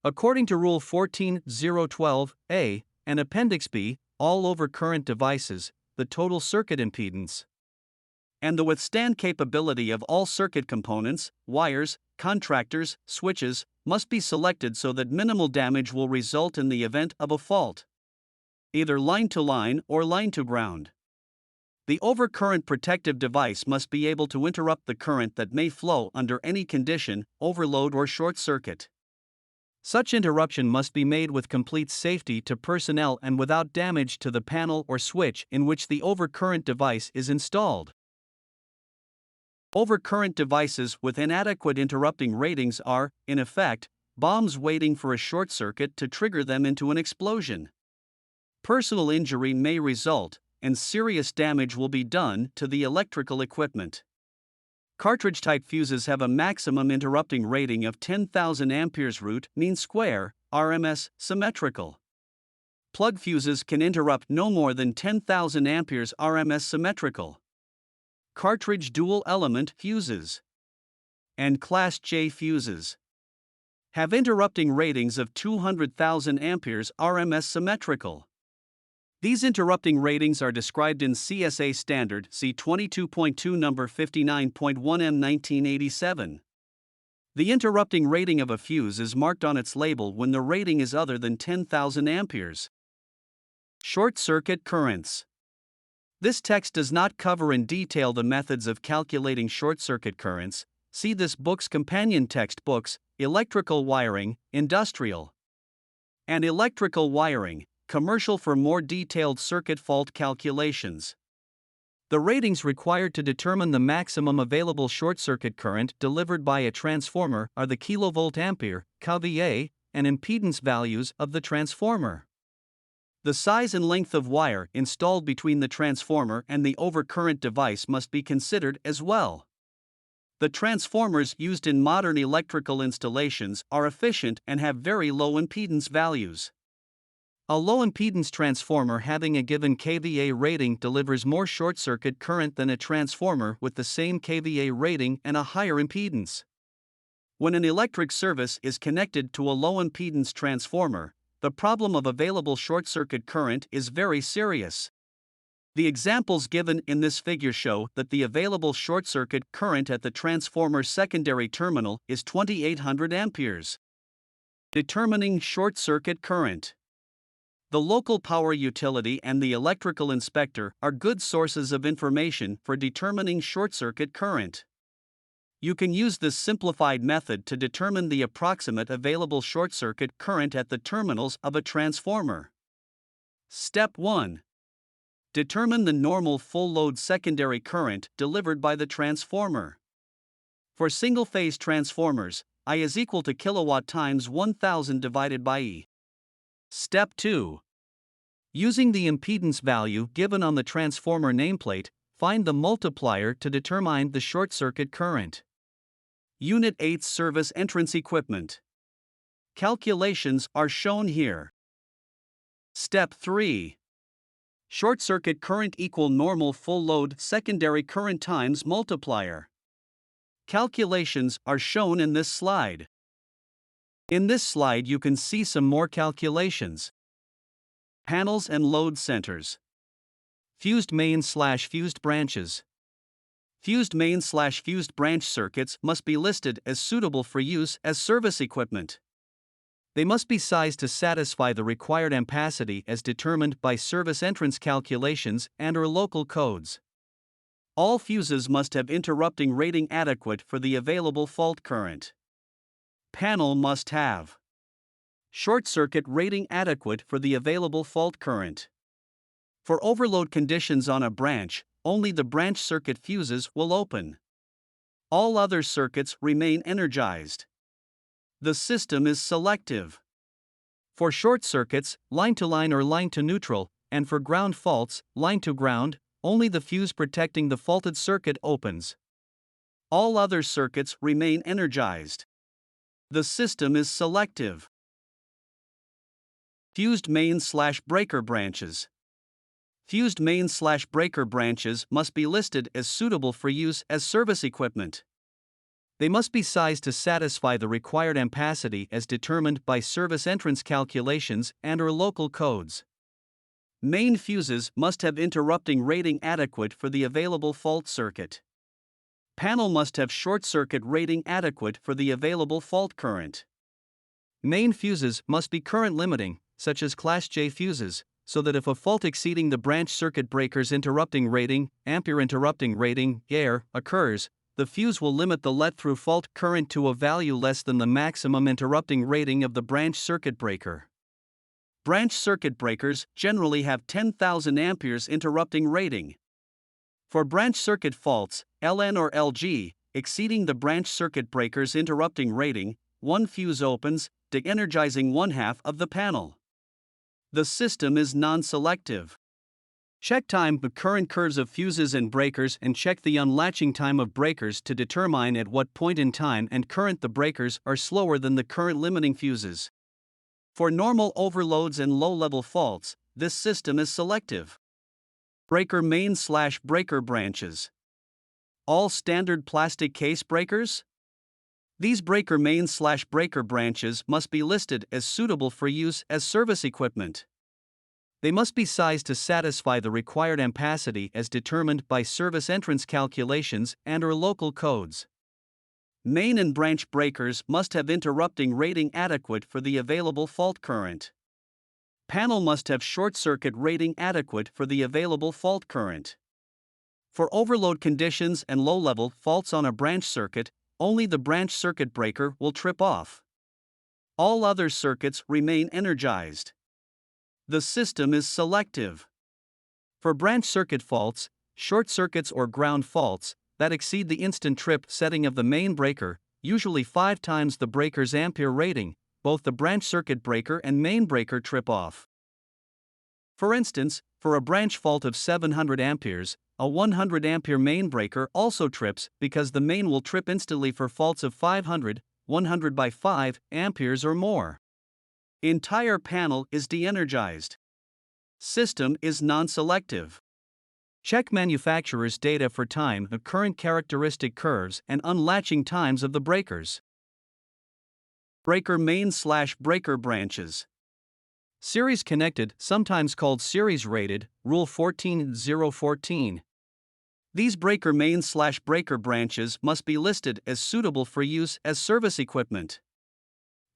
[SPEAKER 1] According to Rule 14.012a and Appendix B, all overcurrent devices, the total circuit impedance, and the withstand capability of all circuit components, wires, contactors, switches, must be selected so that minimal damage will result in the event of a fault, either line to line or line to ground. The overcurrent protective device must be able to interrupt the current that may flow under any condition, overload or short circuit. Such interruption must be made with complete safety to personnel and without damage to the panel or switch in which the overcurrent device is installed. Overcurrent devices with inadequate interrupting ratings are, in effect, bombs waiting for a short circuit to trigger them into an explosion. Personal injury may result, and serious damage will be done to the electrical equipment. Cartridge-type fuses have a maximum interrupting rating of 10,000 amperes root mean square, RMS, symmetrical. Plug fuses can interrupt no more than 10,000 amperes RMS symmetrical. Cartridge dual-element fuses and Class J fuses have interrupting ratings of 200,000 amperes RMS symmetrical. These interrupting ratings are described in CSA Standard C22.2 number 59.1 M 1987. The interrupting rating of a fuse is marked on its label when the rating is other than 10,000 amperes. Short circuit currents. This text does not cover in detail the methods of calculating short circuit currents. See this book's companion textbooks, Electrical Wiring, Industrial, and Electrical Wiring, Commercial for more detailed circuit fault calculations. The ratings required to determine the maximum available short circuit current delivered by a transformer are the kilovolt ampere, kVA, and impedance values of the transformer. The size and length of wire installed between the transformer and the overcurrent device must be considered as well. The transformers used in modern electrical installations are efficient and have very low impedance values. A low impedance transformer having a given kVA rating delivers more short circuit current than a transformer with the same kVA rating and a higher impedance. When an electric service is connected to a low impedance transformer, the problem of available short circuit current is very serious. The examples given in this figure show that the available short circuit current at the transformer's secondary terminal is 2800 amperes. Determining short circuit current. The local power utility and the electrical inspector are good sources of information for determining short circuit current. You can use this simplified method to determine the approximate available short circuit current at the terminals of a transformer. Step 1. Determine the normal full load secondary current delivered by the transformer. For single-phase transformers, I is equal to kilowatt times 1000 divided by E. Step 2. Using the impedance value given on the transformer nameplate, find the multiplier to determine the short circuit current. Unit 8 Service Entrance Equipment. Calculations are shown here. Step 3. Short circuit current equal normal full load secondary current times multiplier. Calculations are shown in this slide. In this slide you can see some more calculations. Panels and load centers. Fused main/fused branches. Fused main/fused branch circuits must be listed as suitable for use as service equipment. They must be sized to satisfy the required ampacity as determined by service entrance calculations and/or local codes. All fuses must have interrupting rating adequate for the available fault current. Panel must have short circuit rating adequate for the available fault current. For overload conditions on a branch, only the branch circuit fuses will open. All other circuits remain energized. The system is selective. For short circuits, line to line or line to neutral, and for ground faults, line to ground, only the fuse protecting the faulted circuit opens. All other circuits remain energized. The system is selective. Fused main/breaker branches. Fused main/breaker branches must be listed as suitable for use as service equipment. They must be sized to satisfy the required ampacity as determined by service entrance calculations and/or local codes. Main fuses must have interrupting rating adequate for the available fault circuit. Panel must have short circuit rating adequate for the available fault current. Main fuses must be current limiting, such as Class J fuses, so that if a fault exceeding the branch circuit breaker's interrupting rating, ampere interrupting rating, AIR, occurs, the fuse will limit the let-through fault current to a value less than the maximum interrupting rating of the branch circuit breaker. Branch circuit breakers generally have 10,000 amperes interrupting rating. For branch circuit faults, LN or LG, exceeding the branch circuit breaker's interrupting rating, one fuse opens, de-energizing one-half of the panel. The system is non-selective. Check time of current curves of fuses and breakers and check the unlatching time of breakers to determine at what point in time and current the breakers are slower than the current limiting fuses. For normal overloads and low-level faults, this system is selective. Breaker main/breaker branches. All standard plastic case breakers? These breaker main/breaker branches must be listed as suitable for use as service equipment. They must be sized to satisfy the required ampacity as determined by service entrance calculations and/or local codes. Main and branch breakers must have interrupting rating adequate for the available fault current. Panel must have short circuit rating adequate for the available fault current. For overload conditions and low-level faults on a branch circuit, only the branch circuit breaker will trip off. All other circuits remain energized. The system is selective. For branch circuit faults, short circuits or ground faults that exceed the instant trip setting of the main breaker, usually 5 times the breaker's ampere rating, both the branch circuit breaker and main breaker trip off. For instance, for a branch fault of 700 amperes, a 100 ampere main breaker also trips because the main will trip instantly for faults of 500, 100 by 5 amperes or more. Entire panel is de-energized. System is non-selective. Check manufacturer's data for time of current characteristic curves and unlatching times of the breakers. Breaker main/breaker branches. Series connected, sometimes called series rated, Rule 14.014. These breaker main/breaker branches must be listed as suitable for use as service equipment.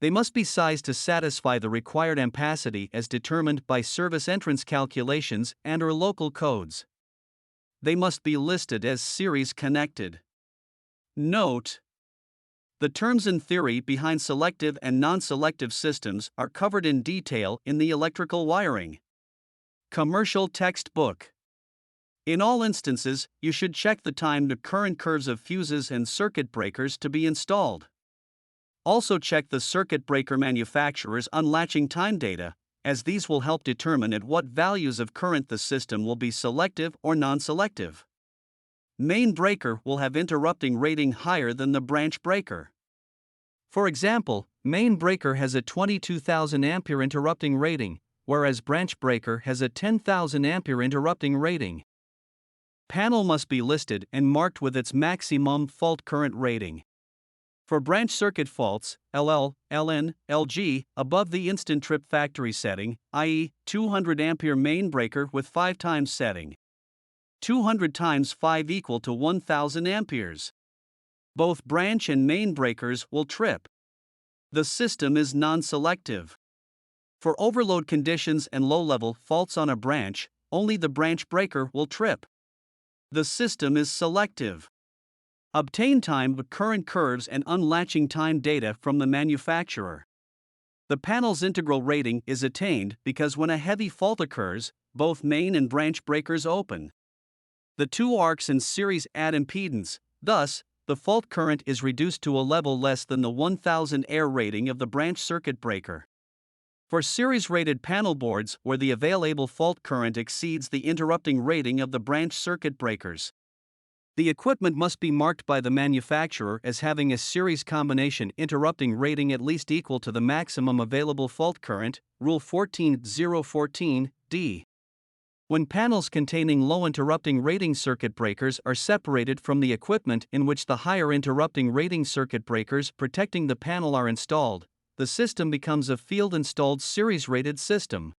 [SPEAKER 1] They must be sized to satisfy the required ampacity as determined by service entrance calculations and/or local codes. They must be listed as series connected. Note: the terms and theory behind selective and non-selective systems are covered in detail in the Electrical Wiring Commercial Textbook. In all instances, you should check the time to current curves of fuses and circuit breakers to be installed. Also check the circuit breaker manufacturer's unlatching time data, as these will help determine at what values of current the system will be selective or non-selective. Main breaker will have interrupting rating higher than the branch breaker. For example, main breaker has a 22,000 ampere interrupting rating, whereas branch breaker has a 10,000 ampere interrupting rating. Panel must be listed and marked with its maximum fault current rating. For branch circuit faults, LL, LN, LG, above the instant trip factory setting, i.e., 200 ampere main breaker with 5 times setting. 200 times 5 equal to 1000 amperes. Both branch and main breakers will trip. The system is non-selective. For overload conditions and low-level faults on a branch, only the branch breaker will trip. The system is selective. Obtain time with current curves and unlatching time data from the manufacturer. The panel's integral rating is attained because when a heavy fault occurs, both main and branch breakers open. The two arcs in series add impedance, thus, the fault current is reduced to a level less than the 1000 air rating of the branch circuit breaker. For series-rated panel boards where the available fault current exceeds the interrupting rating of the branch circuit breakers, the equipment must be marked by the manufacturer as having a series combination interrupting rating at least equal to the maximum available fault current, Rule 14.014(d). When panels containing low interrupting rating circuit breakers are separated from the equipment in which the higher interrupting rating circuit breakers protecting the panel are installed, the system becomes a field-installed series-rated system.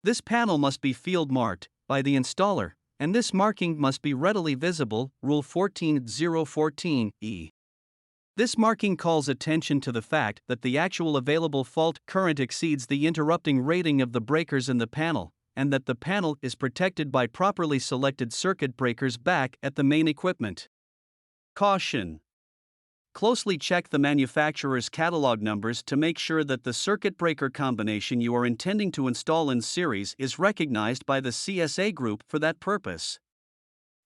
[SPEAKER 1] This panel must be field-marked by the installer, and this marking must be readily visible, Rule 14.014(e). This marking calls attention to the fact that the actual available fault current exceeds the interrupting rating of the breakers in the panel, and that the panel is protected by properly selected circuit breakers back at the main equipment. Caution: closely check the manufacturer's catalog numbers to make sure that the circuit breaker combination you are intending to install in series is recognized by the CSA group for that purpose.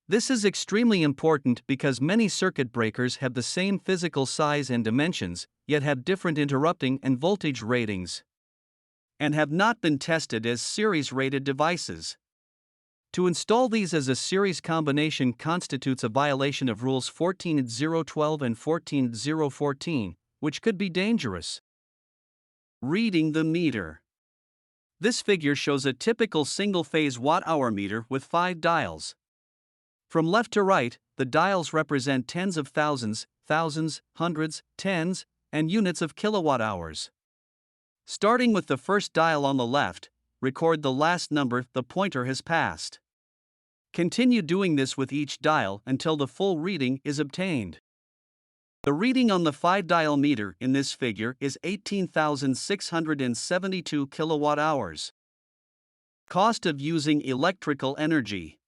[SPEAKER 1] This is extremely important because many circuit breakers have the same physical size and dimensions, yet have different interrupting and voltage ratings, and have not been tested as series-rated devices. To install these as a series combination constitutes a violation of Rules 14.012 and 14.014, which could be dangerous. Reading the meter. This figure shows a typical single-phase watt-hour meter with 5 dials. From left to right, the dials represent tens of thousands, hundreds, tens, and units of kilowatt-hours. Starting with the first dial on the left, record the last number the pointer has passed. Continue doing this with each dial until the full reading is obtained. The reading on the 5-dial meter in this figure is 18,672 kilowatt-hours. Cost of using electrical energy.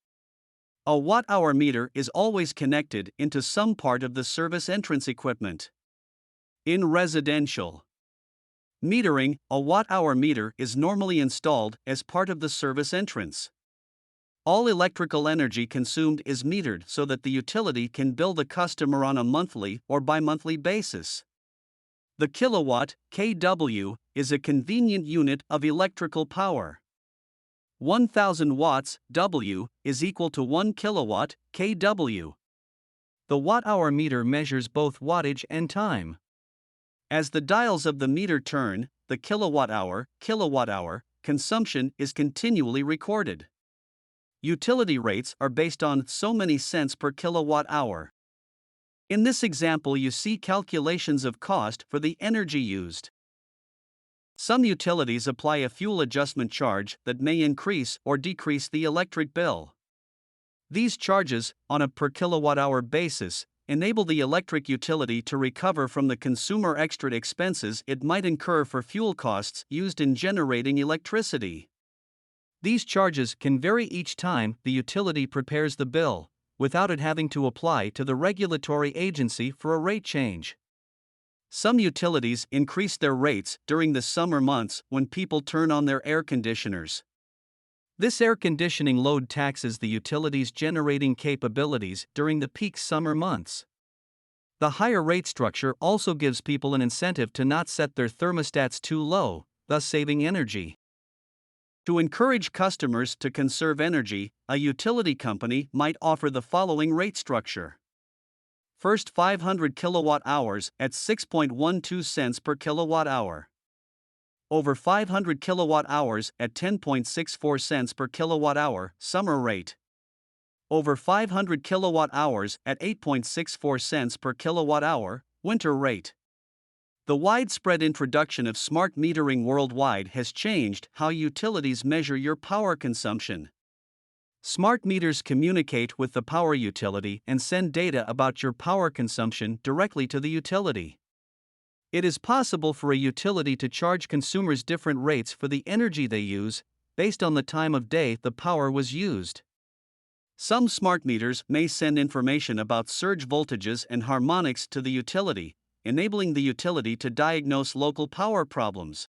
[SPEAKER 1] A watt-hour meter is always connected into some part of the service entrance equipment. In residential metering, a watt-hour meter is normally installed as part of the service entrance. All electrical energy consumed is metered so that the utility can bill the customer on a monthly or bi-monthly basis. The kilowatt, kW, is a convenient unit of electrical power. 1000 watts, W, is equal to 1 kilowatt, kW. The watt-hour meter measures both wattage and time. As the dials of the meter turn, the kilowatt-hour consumption is continually recorded. Utility rates are based on so many cents per kilowatt-hour. In this example, you see calculations of cost for the energy used. Some utilities apply a fuel adjustment charge that may increase or decrease the electric bill. These charges, on a per kilowatt-hour basis, enable the electric utility to recover from the consumer extra expenses it might incur for fuel costs used in generating electricity. These charges can vary each time the utility prepares the bill, without it having to apply to the regulatory agency for a rate change. Some utilities increase their rates during the summer months when people turn on their air conditioners. This air conditioning load taxes the utility's generating capabilities during the peak summer months. The higher rate structure also gives people an incentive to not set their thermostats too low, thus saving energy. To encourage customers to conserve energy, a utility company might offer the following rate structure. First, 500 kilowatt hours at 6.12 cents per kilowatt hour. Over 500 kilowatt hours at 10.64 cents per kilowatt hour, summer rate. Over 500 kilowatt hours at 8.64 cents per kilowatt hour, winter rate. The widespread introduction of smart metering worldwide has changed how utilities measure your power consumption. Smart meters communicate with the power utility and send data about your power consumption directly to the utility. It is possible for a utility to charge consumers different rates for the energy they use, based on the time of day the power was used. Some smart meters may send information about surge voltages and harmonics to the utility, enabling the utility to diagnose local power problems.